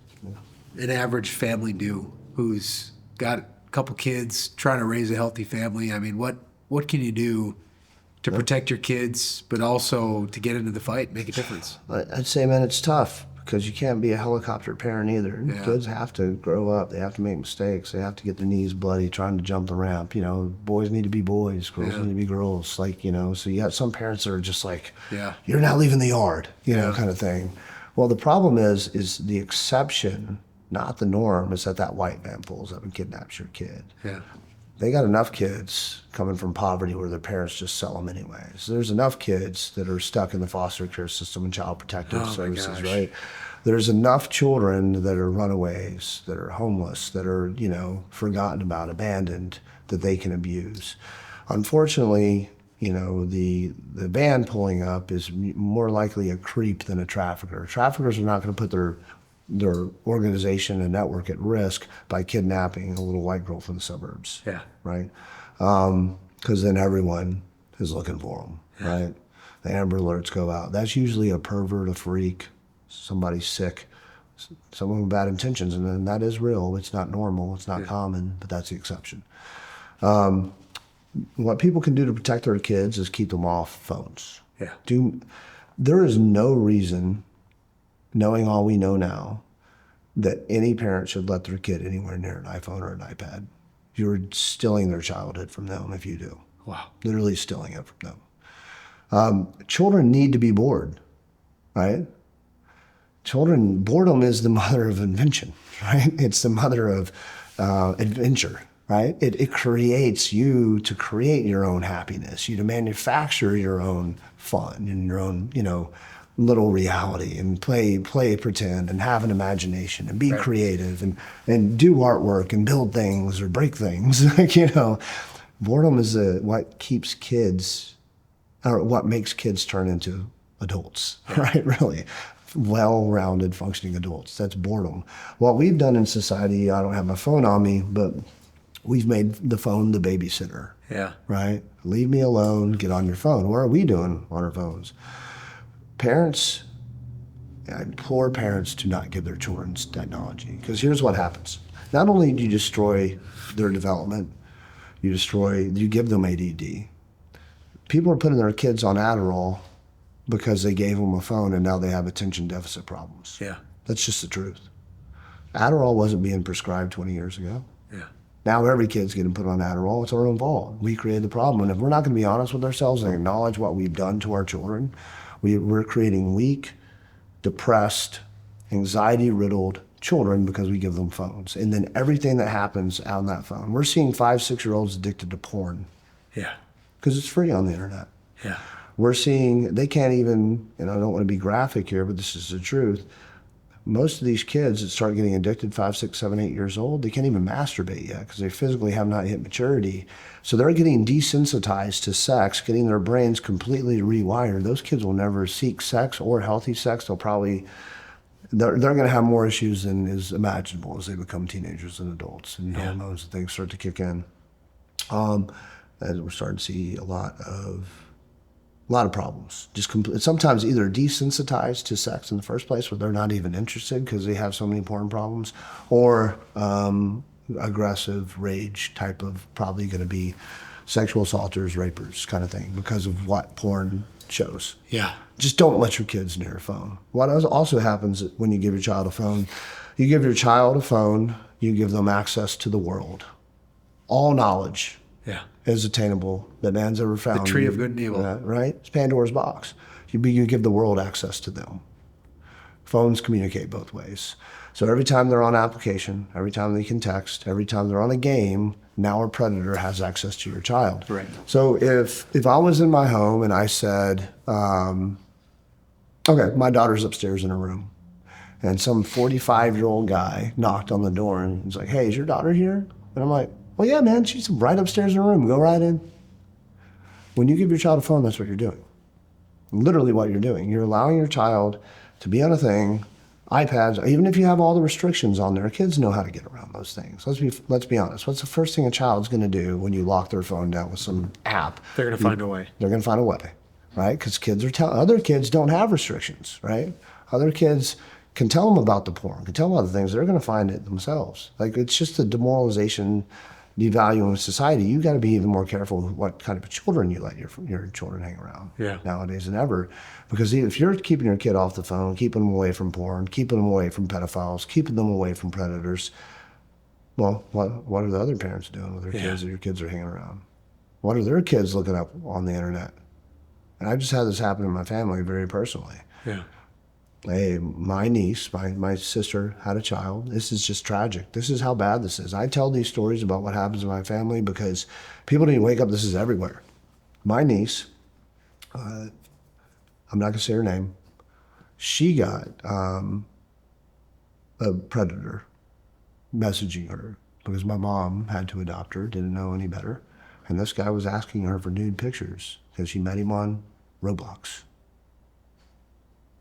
an average family do who's got a couple kids trying to raise a healthy family? I mean, what can you do to protect your kids, but also to get into the fight, make a difference? I'd say, man, it's tough because you can't be a helicopter parent either. Yeah. Kids have to grow up. They have to make mistakes. They have to get their knees bloody trying to jump the ramp. Boys need to be boys. Girls need to be girls. So you got some parents that are just like, you're not leaving the yard, kind of thing. Well, the problem is the exception, not the norm, is that white man pulls up and kidnaps your kid. Yeah. They got enough kids coming from poverty where their parents just sell them anyways. There's enough kids that are stuck in the foster care system and child protective services, right? There's enough children that are runaways, that are homeless, that are, forgotten about, abandoned, that they can abuse. Unfortunately, the band pulling up is more likely a creep than a trafficker. Traffickers are not going to put their organization and network at risk by kidnapping a little white girl from the suburbs. Yeah. Right? Because then everyone is looking for them, right? The Amber Alerts go out. That's usually a pervert, a freak, somebody sick, someone with bad intentions, and then that is real. It's not normal. It's not common, but that's the exception. What people can do to protect their kids is keep them off phones. Yeah. There is no reason, knowing all we know now, that any parent should let their kid anywhere near an iPhone or an iPad. You're stealing their childhood from them if you do. Wow. Literally stealing it from them. Children need to be bored, right? boredom is the mother of invention, right? It's the mother of adventure, right? It creates you to create your own happiness, you to manufacture your own fun and your own, little reality, and play pretend and have an imagination and be creative and do artwork and build things or break things. Boredom is what keeps kids, or what makes kids turn into adults, right? Really well-rounded functioning adults. That's boredom. What we've done in society, I don't have my phone on me, but we've made the phone the babysitter. Yeah. Right? Leave me alone, get on your phone. What are we doing on our phones? Parents, I implore parents to not give their children technology, because here's what happens. Not only do you destroy their development, you give them ADD. People are putting their kids on Adderall because they gave them a phone and now they have attention deficit problems. Yeah. That's just the truth. Adderall wasn't being prescribed 20 years ago. Yeah. Now every kid's getting put on Adderall. It's our own fault. We created the problem. And if we're not going to be honest with ourselves and acknowledge what we've done to our children, we're creating weak, depressed, anxiety-riddled children because we give them phones. And then everything that happens on that phone. We're seeing 5, 6-year-olds addicted to porn. Yeah. Because it's free on the internet. Yeah. We're seeing, they can't even, I don't want to be graphic here, but this is the truth. Most of these kids that start getting addicted 5, 6, 7, 8 years old, they can't even masturbate yet because they physically have not hit maturity. So they're getting desensitized to sex, getting their brains completely rewired. Those kids will never seek sex or healthy sex. They're going to have more issues than is imaginable as they become teenagers and adults, and hormones and things start to kick in. As we're starting to see a lot of problems. Sometimes either desensitized to sex in the first place, where they're not even interested because they have so many porn problems, or aggressive rage type of, probably going to be sexual assaulters, rapers kind of thing because of what porn shows. Yeah. Just don't let your kids near a phone. What also happens when you give your child a phone, you give them access to the world. All knowledge is attainable that man's ever found. The tree of good and evil. Right? It's Pandora's box. You give the world access to them. Phones communicate both ways. So every time they're on application, every time they can text, every time they're on a game, now a predator has access to your child. Right. So if I was in my home and I said, okay, my daughter's upstairs in her room, and some 45-year-old guy knocked on the door and he's like, hey, is your daughter here? And I'm like, well, yeah, man, she's right upstairs in her room. Go right in. When you give your child a phone, that's what you're doing. Literally what you're doing. You're allowing your child to be on a thing, iPads, even if you have all the restrictions on there, kids know how to get around those things. Let's be honest. What's the first thing a child's going to do when you lock their phone down with some app? They're going to find a way. They're going to find a way, right? Because other kids don't have restrictions, right? Other kids can tell them about the porn, can tell them other things. They're going to find it themselves. Like, it's just the demoralization, devaluing society. You got to be even more careful with what kind of children you let your children hang around nowadays than ever. Because if you're keeping your kid off the phone, keeping them away from porn, keeping them away from pedophiles, keeping them away from predators, well, what are the other parents doing with their kids that your kids are hanging around? What are their kids looking up on the internet? And I just had this happen in my family very personally. Yeah. Hey, my niece, my sister had a child. This is just tragic. This is how bad this is. I tell these stories about what happens in my family because people didn't wake up. This is everywhere. My niece, I'm not going to say her name, she got a predator messaging her because my mom had to adopt her, didn't know any better. And this guy was asking her for nude pictures because she met him on Roblox.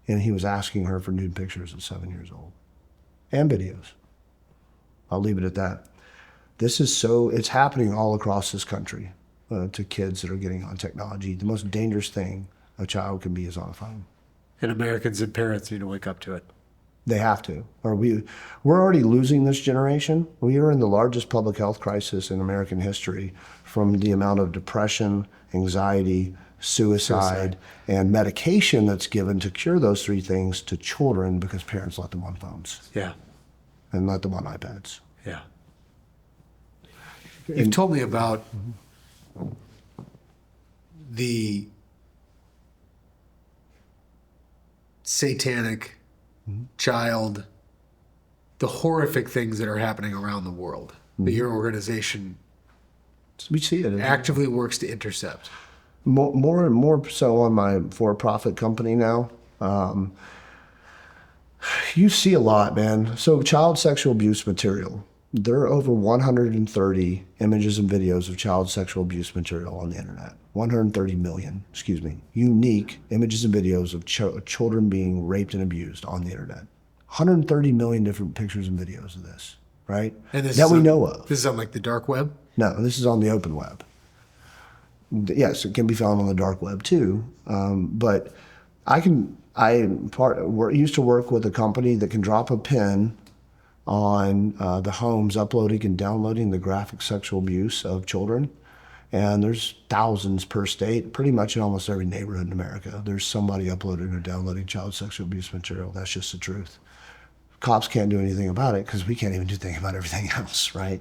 And he was asking her for nude pictures at 7 years old and videos. I'll leave it at that. It's happening all across this country to kids that are getting on technology. The most dangerous thing a child can be is on a phone. And Americans and parents need to wake up to it. They have to. Or we're already losing this generation. We are in the largest public health crisis in American history from the amount of depression, anxiety, suicide, and medication that's given to cure those three things to children because parents let them on phones. Yeah. And let them on iPads. Yeah. You've told me about the satanic child the horrific things that are happening around the world that your organization We see it. actively works to intercept? More and more so on my for-profit company now. You see a lot, man. So child sexual abuse material. There are over 130 images and videos of child sexual abuse material on the internet. 130 million, unique images and videos of children being raped and abused on the internet. 130 million different pictures and videos of this, right? And this that is we on, know of. This is on like the dark web? No, this is on the open web. Yes, it can be found on the dark web too. But used to work with a company that can drop a pin on the homes uploading and downloading the graphic sexual abuse of children. And there's thousands per state, pretty much in almost every neighborhood in America. There's somebody uploading or downloading child sexual abuse material. That's just the truth. Cops can't do anything about it because we can't even do anything about everything else, right?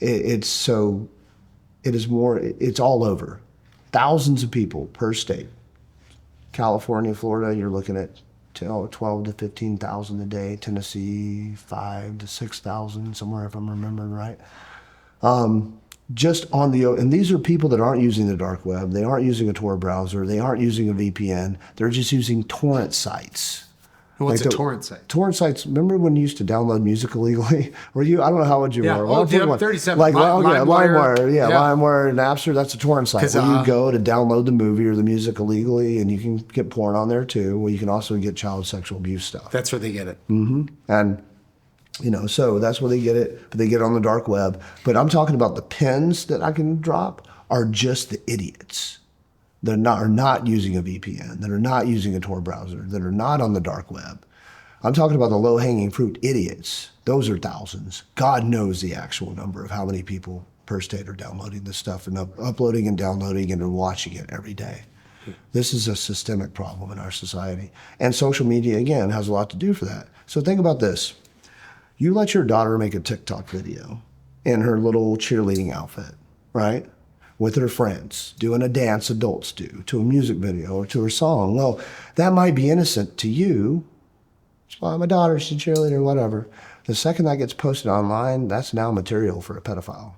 It's all over. Thousands of people per state. California, Florida, you're looking at 12 to 15,000 a day. Tennessee, 5 to 6,000, somewhere if I'm remembering right. Just on and these are people that aren't using the dark web. They aren't using a Tor browser. They aren't using a VPN. They're just using torrent sites. What's a torrent site? Torrent sites. Remember when you used to download music illegally? Or I don't know how old you were. Oh, dude, I'm 37. Like, LimeWire. Yeah, LimeWire and Napster. That's a torrent site where you go to download the movie or the music illegally, and you can get porn on there too. Well, you can also get child sexual abuse stuff. That's where they get it. And so that's where they get it. But they get it on the dark web. But I'm talking about the pins that I can drop are just the idiots. That are not using a VPN, that are not using a Tor browser, that are not on the dark web. I'm talking about the low-hanging fruit idiots. Those are thousands. God knows the actual number of how many people per state are downloading this stuff and uploading and downloading it and watching it every day. This is a systemic problem in our society. And social media, again, has a lot to do for that. So think about this. You let your daughter make a TikTok video in her little cheerleading outfit, right? With her friends, doing a dance adults do, to a music video or to her song. Well, that might be innocent to you. It's my daughter, she's a cheerleader, whatever. The second that gets posted online, that's now material for a pedophile.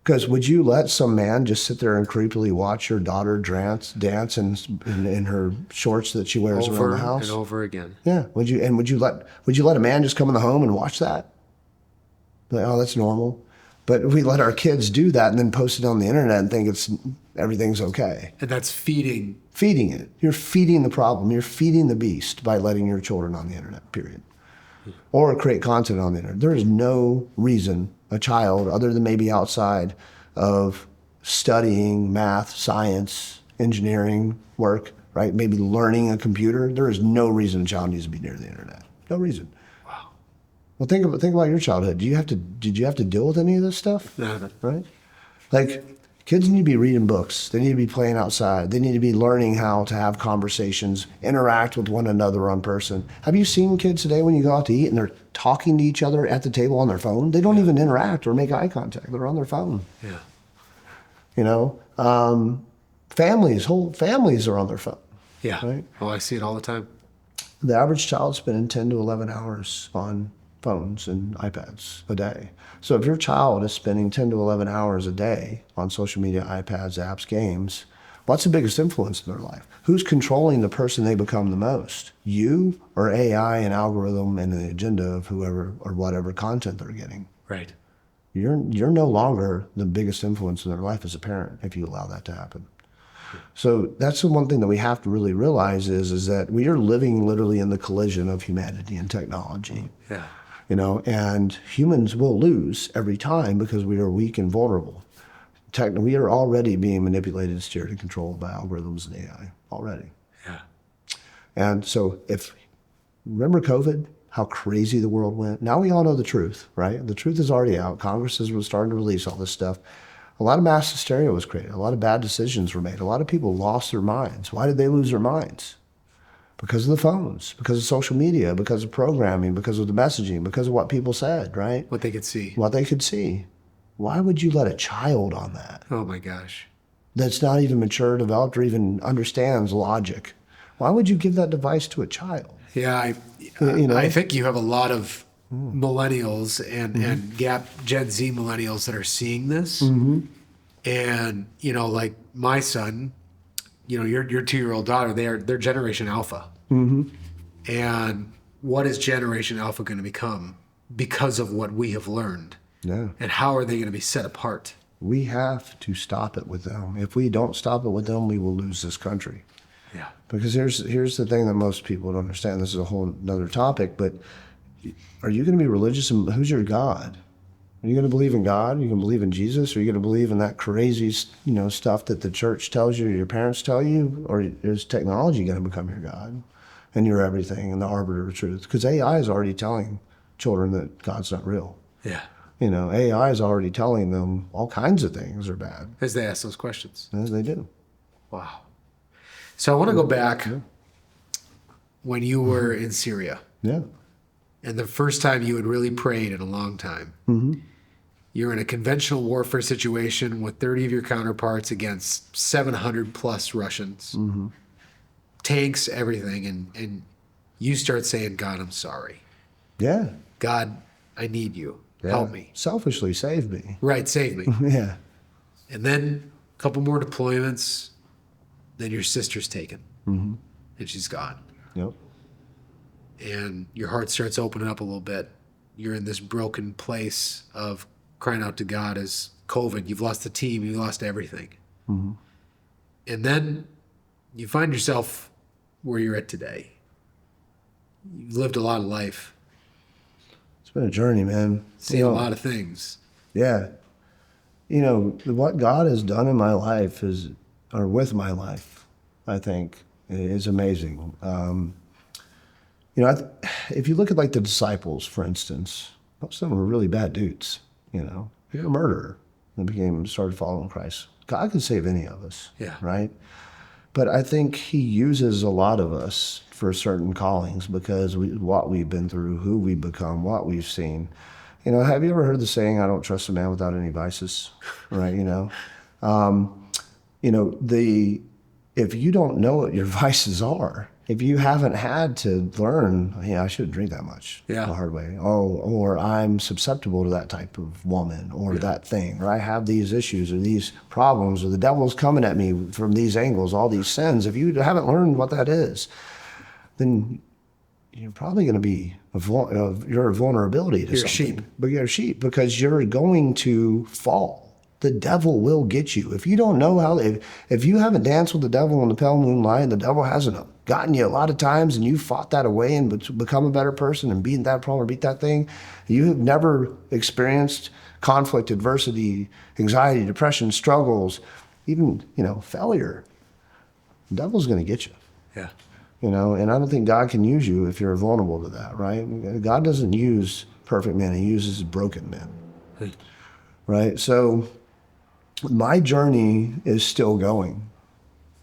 Because would you let some man just sit there and creepily watch your daughter dance in her shorts that she wears around the house? Over and over again. Yeah. Would you let a man just come in the home and watch that? Like, oh, that's normal. But we let our kids do that and then post it on the internet and think everything's okay. And that's feeding it. You're feeding the problem. You're feeding the beast by letting your children on the internet, period. Or create content on the internet. There is no reason a child, other than maybe outside of studying math, science, engineering work, right? Maybe learning a computer. There is no reason a child needs to be near the internet. No reason. Well, think about your childhood. Did you have to deal with any of this stuff? No. Right? Like, kids need to be reading books. They need to be playing outside. They need to be learning how to have conversations, interact with one another in person. Have you seen kids today when you go out to eat and they're talking to each other at the table on their phone? They don't even interact or make eye contact. They're on their phone. Yeah. Whole families are on their phone. Yeah. Right? Oh, I see it all the time. The average child's spending 10 to 11 hours on phones and iPads a day. So if your child is spending 10 to 11 hours a day on social media, iPads, apps, games, what's the biggest influence in their life? Who's controlling the person they become the most? You or AI and algorithm and the agenda of whoever or whatever content they're getting? Right. You're no longer the biggest influence in their life as a parent if you allow that to happen. So that's the one thing that we have to really realize is that we are living literally in the collision of humanity and technology. Yeah. And humans will lose every time because we are weak and vulnerable. We are already being manipulated, steered, and controlled by algorithms and AI already. Yeah. And so remember COVID, how crazy the world went? Now we all know the truth, right? The truth is already out. Congress is starting to release all this stuff. A lot of mass hysteria was created. A lot of bad decisions were made. A lot of people lost their minds. Why did they lose their minds? Because of the phones, because of social media, because of programming, because of the messaging, because of what people said, right? What they could see. What they could see. Why would you let a child on that? Oh my gosh. That's not even mature, developed, or even understands logic, Why would you give that device to a child? Yeah, I think you have a lot of millennials and Gap Gen Z millennials that are seeing this. And, like my son, your 2-year-old daughter, they're Generation Alpha. And what is Generation Alpha going to become because of what we have learned? Yeah. And how are they going to be set apart? We have to stop it with them. If we don't stop it with them, we will lose this country. Yeah. Because here's the thing that most people don't understand. This is a whole another topic, but are you going to be religious and who's your God? Are you going to believe in God? Are you going to believe in Jesus? Or are you going to believe in that crazy, stuff that the church tells you or your parents tell you? Or is technology going to become your God and your everything and the arbiter of truth? Because AI is already telling children that God's not real. Yeah. AI is already telling them all kinds of things are bad. As they ask those questions. As they do. Wow. So I want to go back when you were in Syria. Yeah. And the first time you had really prayed in a long time. You're in a conventional warfare situation with 30 of your counterparts against 700 plus Russians. Tanks, everything. And you start saying, God, I'm sorry. Yeah. God, I need you. Help me. Selfishly save me. Right, save me. Yeah. And then a couple more deployments. Then your sister's taken. And she's gone. Yep. And your heart starts opening up a little bit. You're in this broken place of crying out to God as COVID. You've lost the team. You've lost everything. And then you find yourself where you're at today. You've lived a lot of life. It's been a journey, man. Seen a lot of things. Yeah. What God has done in my life with my life, I think, is amazing. If you look at like the disciples, for instance, most of them were really bad dudes. You're a murderer and started following Christ. God can save any of us. Yeah. Right. But I think he uses a lot of us for certain callings because what we've been through, who we've become, what we've seen. Have you ever heard the saying, I don't trust a man without any vices? Right. If you don't know what your vices are, if you haven't had to learn, I shouldn't drink that much the hard way. Or I'm susceptible to that type of woman or that thing, or I have these issues or these problems, or the devil's coming at me from these angles, all these sins. If you haven't learned what that is, then you're probably going to be you're a vulnerability to something. But you're a sheep because you're going to fall. The devil will get you. If you don't know how, if you haven't danced with the devil in the pale moonlight, the devil hasn't gotten you a lot of times and you fought that away and become a better person and beat that problem or beat that thing, you have never experienced conflict, adversity, anxiety, depression, struggles, even, failure. The devil's going to get you. Yeah. And I don't think God can use you if you're vulnerable to that, right? God doesn't use perfect men. He uses broken men. Right? So my journey is still going.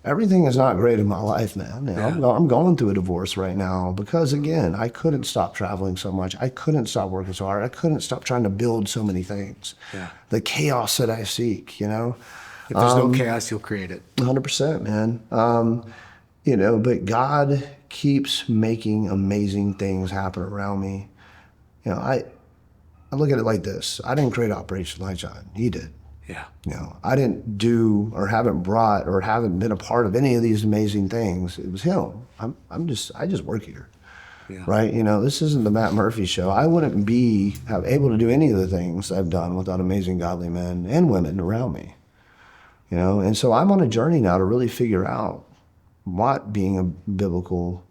Everything is not great in my life, man. I'm going through a divorce right now because, again, I couldn't stop traveling so much. I couldn't stop working so hard. I couldn't stop trying to build so many things. Yeah. The chaos that I seek, If there's no chaos, you'll create it. 100%, man. But God keeps making amazing things happen around me. I look at it like this. I didn't create Operation Lightshine. He did. Yeah. I didn't do or haven't brought or haven't been a part of any of these amazing things. It was him. I just work here. Yeah. Right? This isn't the Matt Murphy show. I wouldn't be able to do any of the things I've done without amazing godly men and women around me. And so I'm on a journey now to really figure out what being a biblical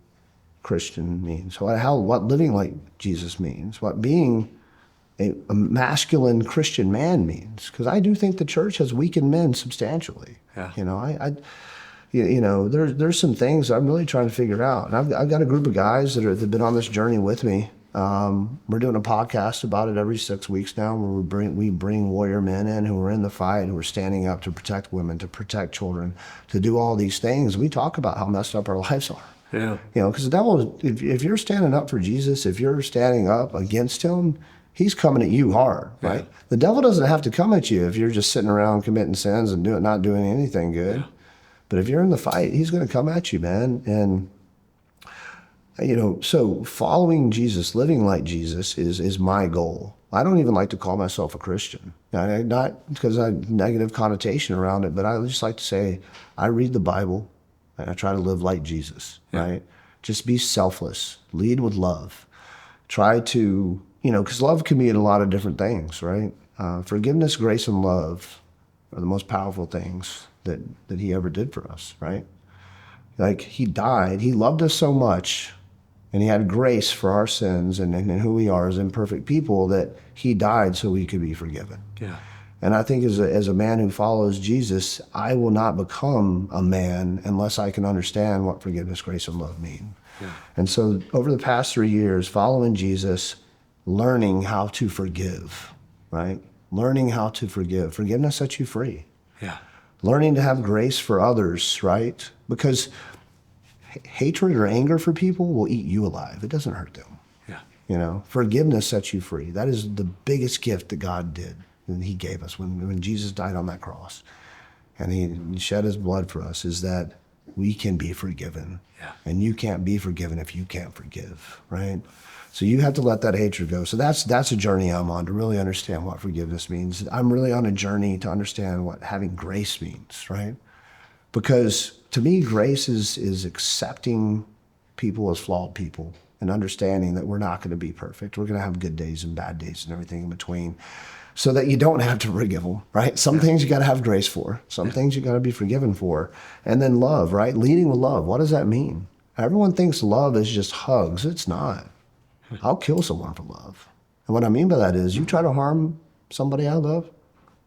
Christian means, what living like Jesus means, what being a masculine Christian man means, because I do think the church has weakened men substantially. Yeah. There's some things I'm really trying to figure out, and I've got a group of guys that have been on this journey with me. We're doing a podcast about it every 6 weeks now, where we bring warrior men in who are in the fight, who are standing up to protect women, to protect children, to do all these things. We talk about how messed up our lives are. Yeah. Because the devil, if you're standing up for Jesus, if you're standing up against him, he's coming at you hard, right? Yeah. The devil doesn't have to come at you if you're just sitting around committing sins and not doing anything good. Yeah. But if you're in the fight, he's going to come at you, man. And So following Jesus, living like Jesus is my goal. I don't even like to call myself a Christian. Not because I have negative connotation around it, but I just like to say I read the Bible and I try to live like Jesus, right? Just be selfless, lead with love. Try to, because love can be in a lot of different things, right? Forgiveness, grace, and love are the most powerful things that he ever did for us, right? Like he died, he loved us so much, and he had grace for our sins and who we are as imperfect people, that he died so we could be forgiven. Yeah. And I think as a man who follows Jesus, I will not become a man unless I can understand what forgiveness, grace, and love mean. Yeah. And so over the past 3 years, following Jesus, learning how to forgive, right? Learning how to forgive. Forgiveness sets you free. Yeah. Learning to have grace for others, right? Because hatred or anger for people will eat you alive. It doesn't hurt them. Yeah. Forgiveness sets you free. That is the biggest gift that God did and he gave us when Jesus died on that cross and he shed his blood for us, is that we can be forgiven. Yeah. And you can't be forgiven if you can't forgive, right? So you have to let that hatred go. So that's a journey I'm on, to really understand what forgiveness means. I'm really on a journey to understand what having grace means, right? Because to me, grace is accepting people as flawed people and understanding that we're not going to be perfect. We're going to have good days and bad days and everything in between, so that you don't have to forgive them, right? Some things you got to have grace for. Some things you got to be forgiven for. And then love, right? Leading with love. What does that mean? Everyone thinks love is just hugs. It's not. I'll kill someone for love. And what I mean by that is, you try to harm somebody I love,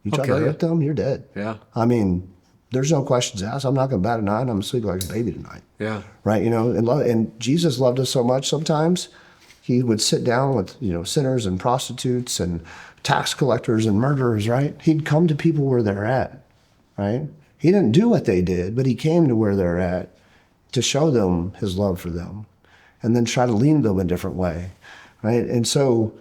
you try to hurt them, you're dead. Yeah. I mean, there's no questions asked. I'm not going to bat an eye. I'm going to sleep like a baby tonight. Yeah. Right? And Jesus loved us so much. Sometimes he would sit down with, sinners and prostitutes and tax collectors and murderers, right? He'd come to people where they're at, right? He didn't do what they did, but he came to where they're at to show them his love for them and then try to lead them a different way, right? And so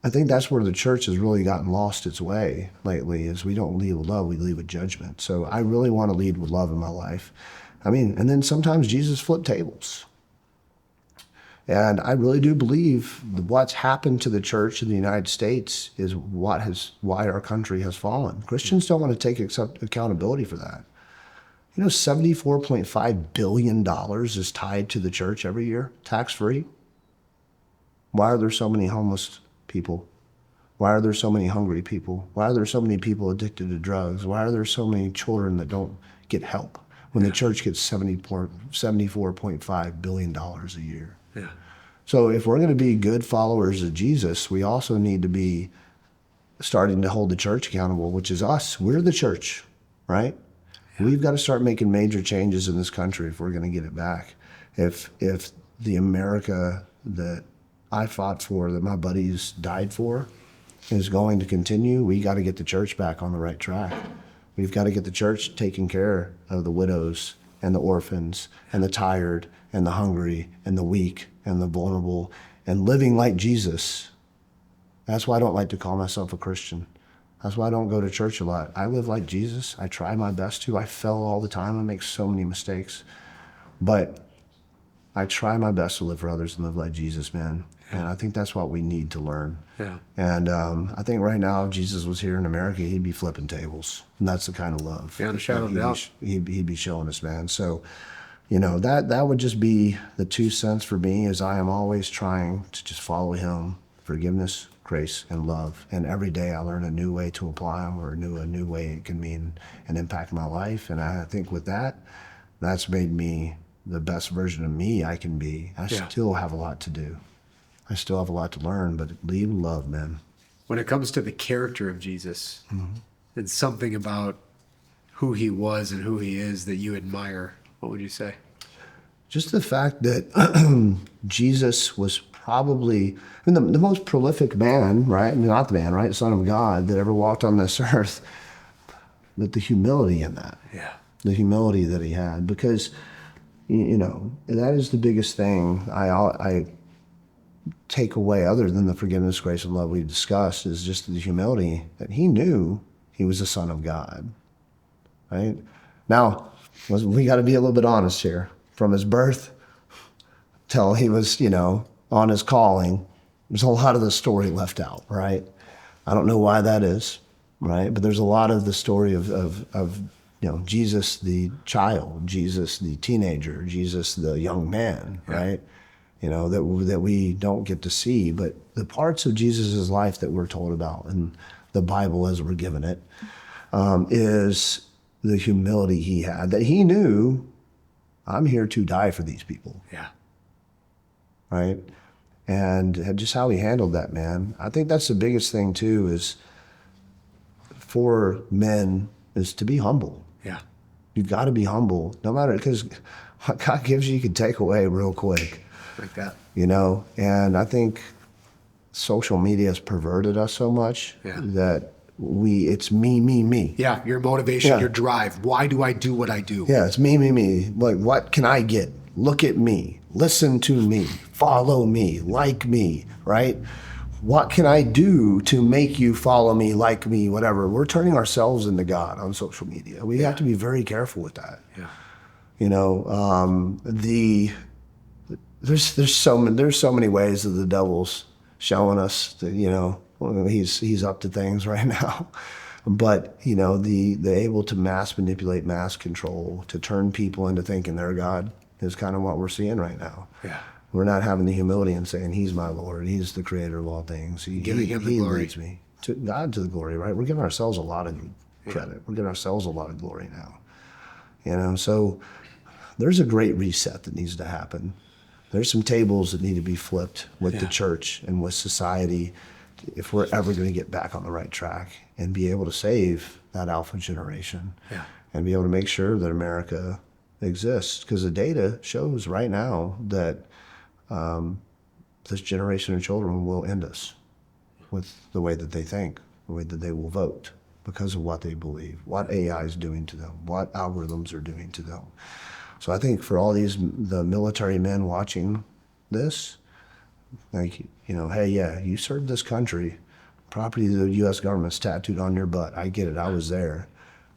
I think that's where the church has really gotten lost its way lately, is we don't lead with love, we lead with judgment. So I really want to lead with love in my life. And then sometimes Jesus flipped tables. And I really do believe what's happened to the church in the United States is why our country has fallen. Christians don't want to take accountability for that. $74.5 billion is tied to the church every year, tax-free. Why are there so many homeless people? Why are there so many hungry people? Why are there so many people addicted to drugs? Why are there so many children that don't get help when the church gets $74.5 billion a year? Yeah. So if we're going to be good followers of Jesus, we also need to be starting to hold the church accountable, which is us. We're the church, right? Yeah. We've got to start making major changes in this country if we're going to get it back. If the America that I fought for, that my buddies died for, is going to continue, we got to get the church back on the right track. We've got to get the church taking care of the widows and the orphans and the tired and the hungry and the weak and the vulnerable and living like Jesus. That's why I don't like to call myself a Christian. That's why I don't go to church a lot. I live like Jesus. I try my best to. I fail all the time. I make so many mistakes. But I try my best to live for others and live like Jesus, man. And I think that's what we need to learn. Yeah. And I think right now, if Jesus was here in America, he'd be flipping tables. And that's the kind of love. Beyond a shadow of doubt. He'd be showing us, man. So, that would just be the 2 cents for me, is I am always trying to just follow him. Forgiveness, grace, and love. And every day I learn a new way to apply them, or a new way it can mean and impact my life. And I think with that, that's made me the best version of me I can be. I still have a lot to do. I still have a lot to learn, but lead with love, man. When it comes to the character of Jesus, and something about who he was and who he is that you admire, what would you say? Just the fact that Jesus was probably the most prolific man, right? Not the man, right? Son of God that ever walked on this earth. But the humility in that. Yeah. The humility that he had. Because, that is the biggest thing I take away, other than the forgiveness, grace, and love we discussed, is just the humility that he knew he was the Son of God, right? Now, we got to be a little bit honest here. From his birth till he was, on his calling. There's a lot of the story left out, right? I don't know why that is, right? But there's a lot of the story of Jesus the child, Jesus the teenager, Jesus the young man, right? That we don't get to see. But the parts of Jesus' life that we're told about in the Bible as we're given it is the humility he had, that he knew, I'm here to die for these people. Yeah. Right? And just how he handled that, man. I think that's the biggest thing too, is for men, is to be humble. Yeah. You've got to be humble, no matter, because what God gives you can take away real quick. Like that. And I think social media has perverted us so much that it's me. Yeah, your motivation, your drive. Why do I do what I do? Yeah, it's me. Like, what can I get? Look at me. Listen to me. Follow me. Like me, right? What can I do to make you follow me, like me, whatever? We're turning ourselves into God on social media. We have to be very careful with that. Yeah. There's so many ways that the devil's showing us that, he's up to things right now. But, the able to mass manipulate, mass control, to turn people into thinking they're God is kind of what we're seeing right now. Yeah. We're not having the humility and saying, he's my Lord. He's the creator of all things. Giving him the glory. Leads me to God, to the glory, right? We're giving ourselves a lot of credit. We're giving ourselves a lot of glory now. So there's a great reset that needs to happen. There's some tables that need to be flipped with the church and with society if we're ever going to get back on the right track and be able to save that alpha generation and be able to make sure that America exists. Because the data shows right now that this generation of children will end us with the way that they think, the way that they will vote, because of what they believe, what AI is doing to them, what algorithms are doing to them. So I think for all the military men watching this, like, hey, you served this country, property of the U.S. government's tattooed on your butt. I get it, I was there.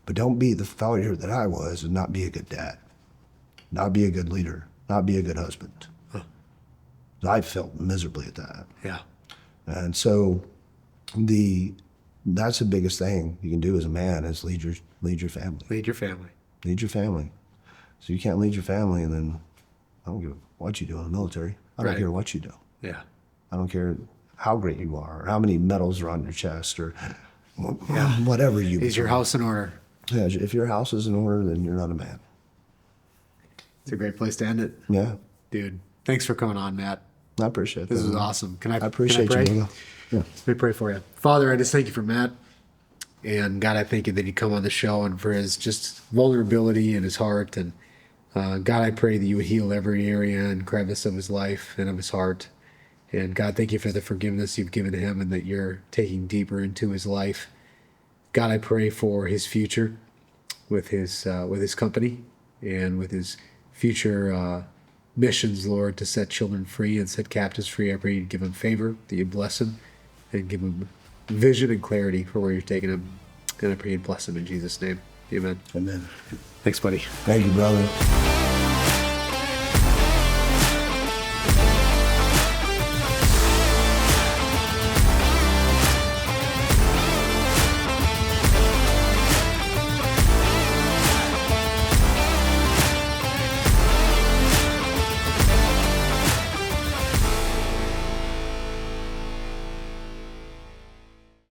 But don't be the failure that I was and not be a good dad, not be a good leader, not be a good husband. I felt miserably at that. Yeah. And so that's the biggest thing you can do as a man, is lead your family. Lead your family. Lead your family. So you can't lead your family, and then I don't give what you do in the military. I don't care what you do. Yeah. I don't care how great you are, or how many medals are on your chest, or whatever you do. Is your house in order? Yeah, if your house is in order, then you're not a man. It's a great place to end it. Yeah. Dude, thanks for coming on, Matt. I appreciate that. This was awesome. I appreciate can I pray? you, brother. Yeah. Let me pray for you. Father, I just thank you for Matt. And God, I thank you that he'd come on the show and for his just vulnerability in his heart. And God, I pray that you would heal every area and crevice of his life and of his heart. And God, thank you for the forgiveness you've given him and that you're taking deeper into his life. God, I pray for his future with his company and with his future missions, Lord, to set children free and set captives free. I pray you'd give him favor, that you'd bless him and give him vision and clarity for where you're taking him. And I pray you'd bless him in Jesus' name. Amen. Amen. Thanks, buddy. Thank you, brother.